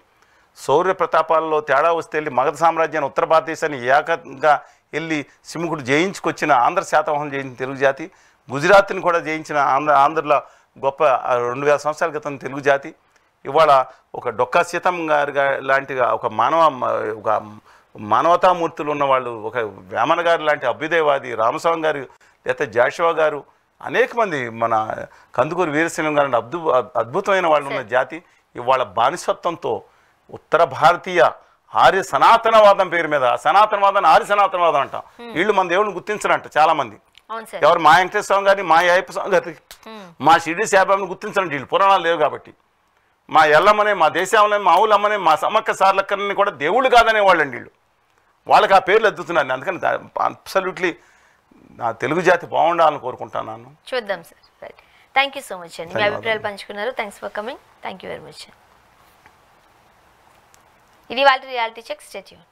శౌర్య ప్రతాపాలలో తేడా వస్తే వెళ్ళి మగధ సామ్రాజ్యాన్ని ఉత్తర భారతదేశాన్ని ఏకంగా వెళ్ళి సిముకుడు జయించుకొచ్చిన ఆంధ్ర శాతవాహనం జయించిన తెలుగు జాతి, గుజరాత్ని కూడా జయించిన ఆంధ్రలో గొప్ప 2000 సంవత్సరాల క్రితం తెలుగు జాతి. ఇవాళ ఒక డొక్కా సీతమ్మ గారి లాంటి ఒక మానవతామూర్తులు ఉన్నవాళ్ళు, ఒక వేమన గారు లాంటి అభ్యుదయవాది, రామస్వామి గారు, లేకపోతే జాషువా గారు, అనేక మంది మన కందుకూరు వీరసింహం గారు అద్భుతమైన వాళ్ళు ఉన్న జాతి ఇవాళ బానిసత్వంతో ఉత్తర భారతీయ ఆర్య సనాతనవాదం పేరు మీద, సనాతనవాదాన్ని ఆర్య సనాతనవాదం అంటాం. వీళ్ళు మన దేవుడిని గుర్తించరంట చాలా మంది. ఎవరు మా వెంకటేశ్వర స్వామి గారిని, మా అయ్యప్ప స్వామి గారి, మా షిరిడి సాయిబాబాని గుర్తించండి. వీళ్ళు పురాణాలు లేవు కాబట్టి. మా ఎల్లమ్మనే, మా దేశంలో మా ఊళ్ళమ్మనే, మా సమ్మక్క సార్లక్కని కూడా దేవుళ్ళు కాదనే వాళ్ళండి వీళ్ళు. వాళ్ళకి ఆ పేర్లు ఎత్తుతున్నారు. అందుకని అబ్సల్యూట్లీ నా తెలుగు జాతి బాగుండాలని కోరుకుంటున్నాను. చూద్దాం sir. Right, thank you so much అండి. మీ అభిప్రాయాలు పంచుకున్నారు. Thanks for coming. Thank you very much. ఇది వాళ్ళ రియాలిటీ చెక్. Stay tune.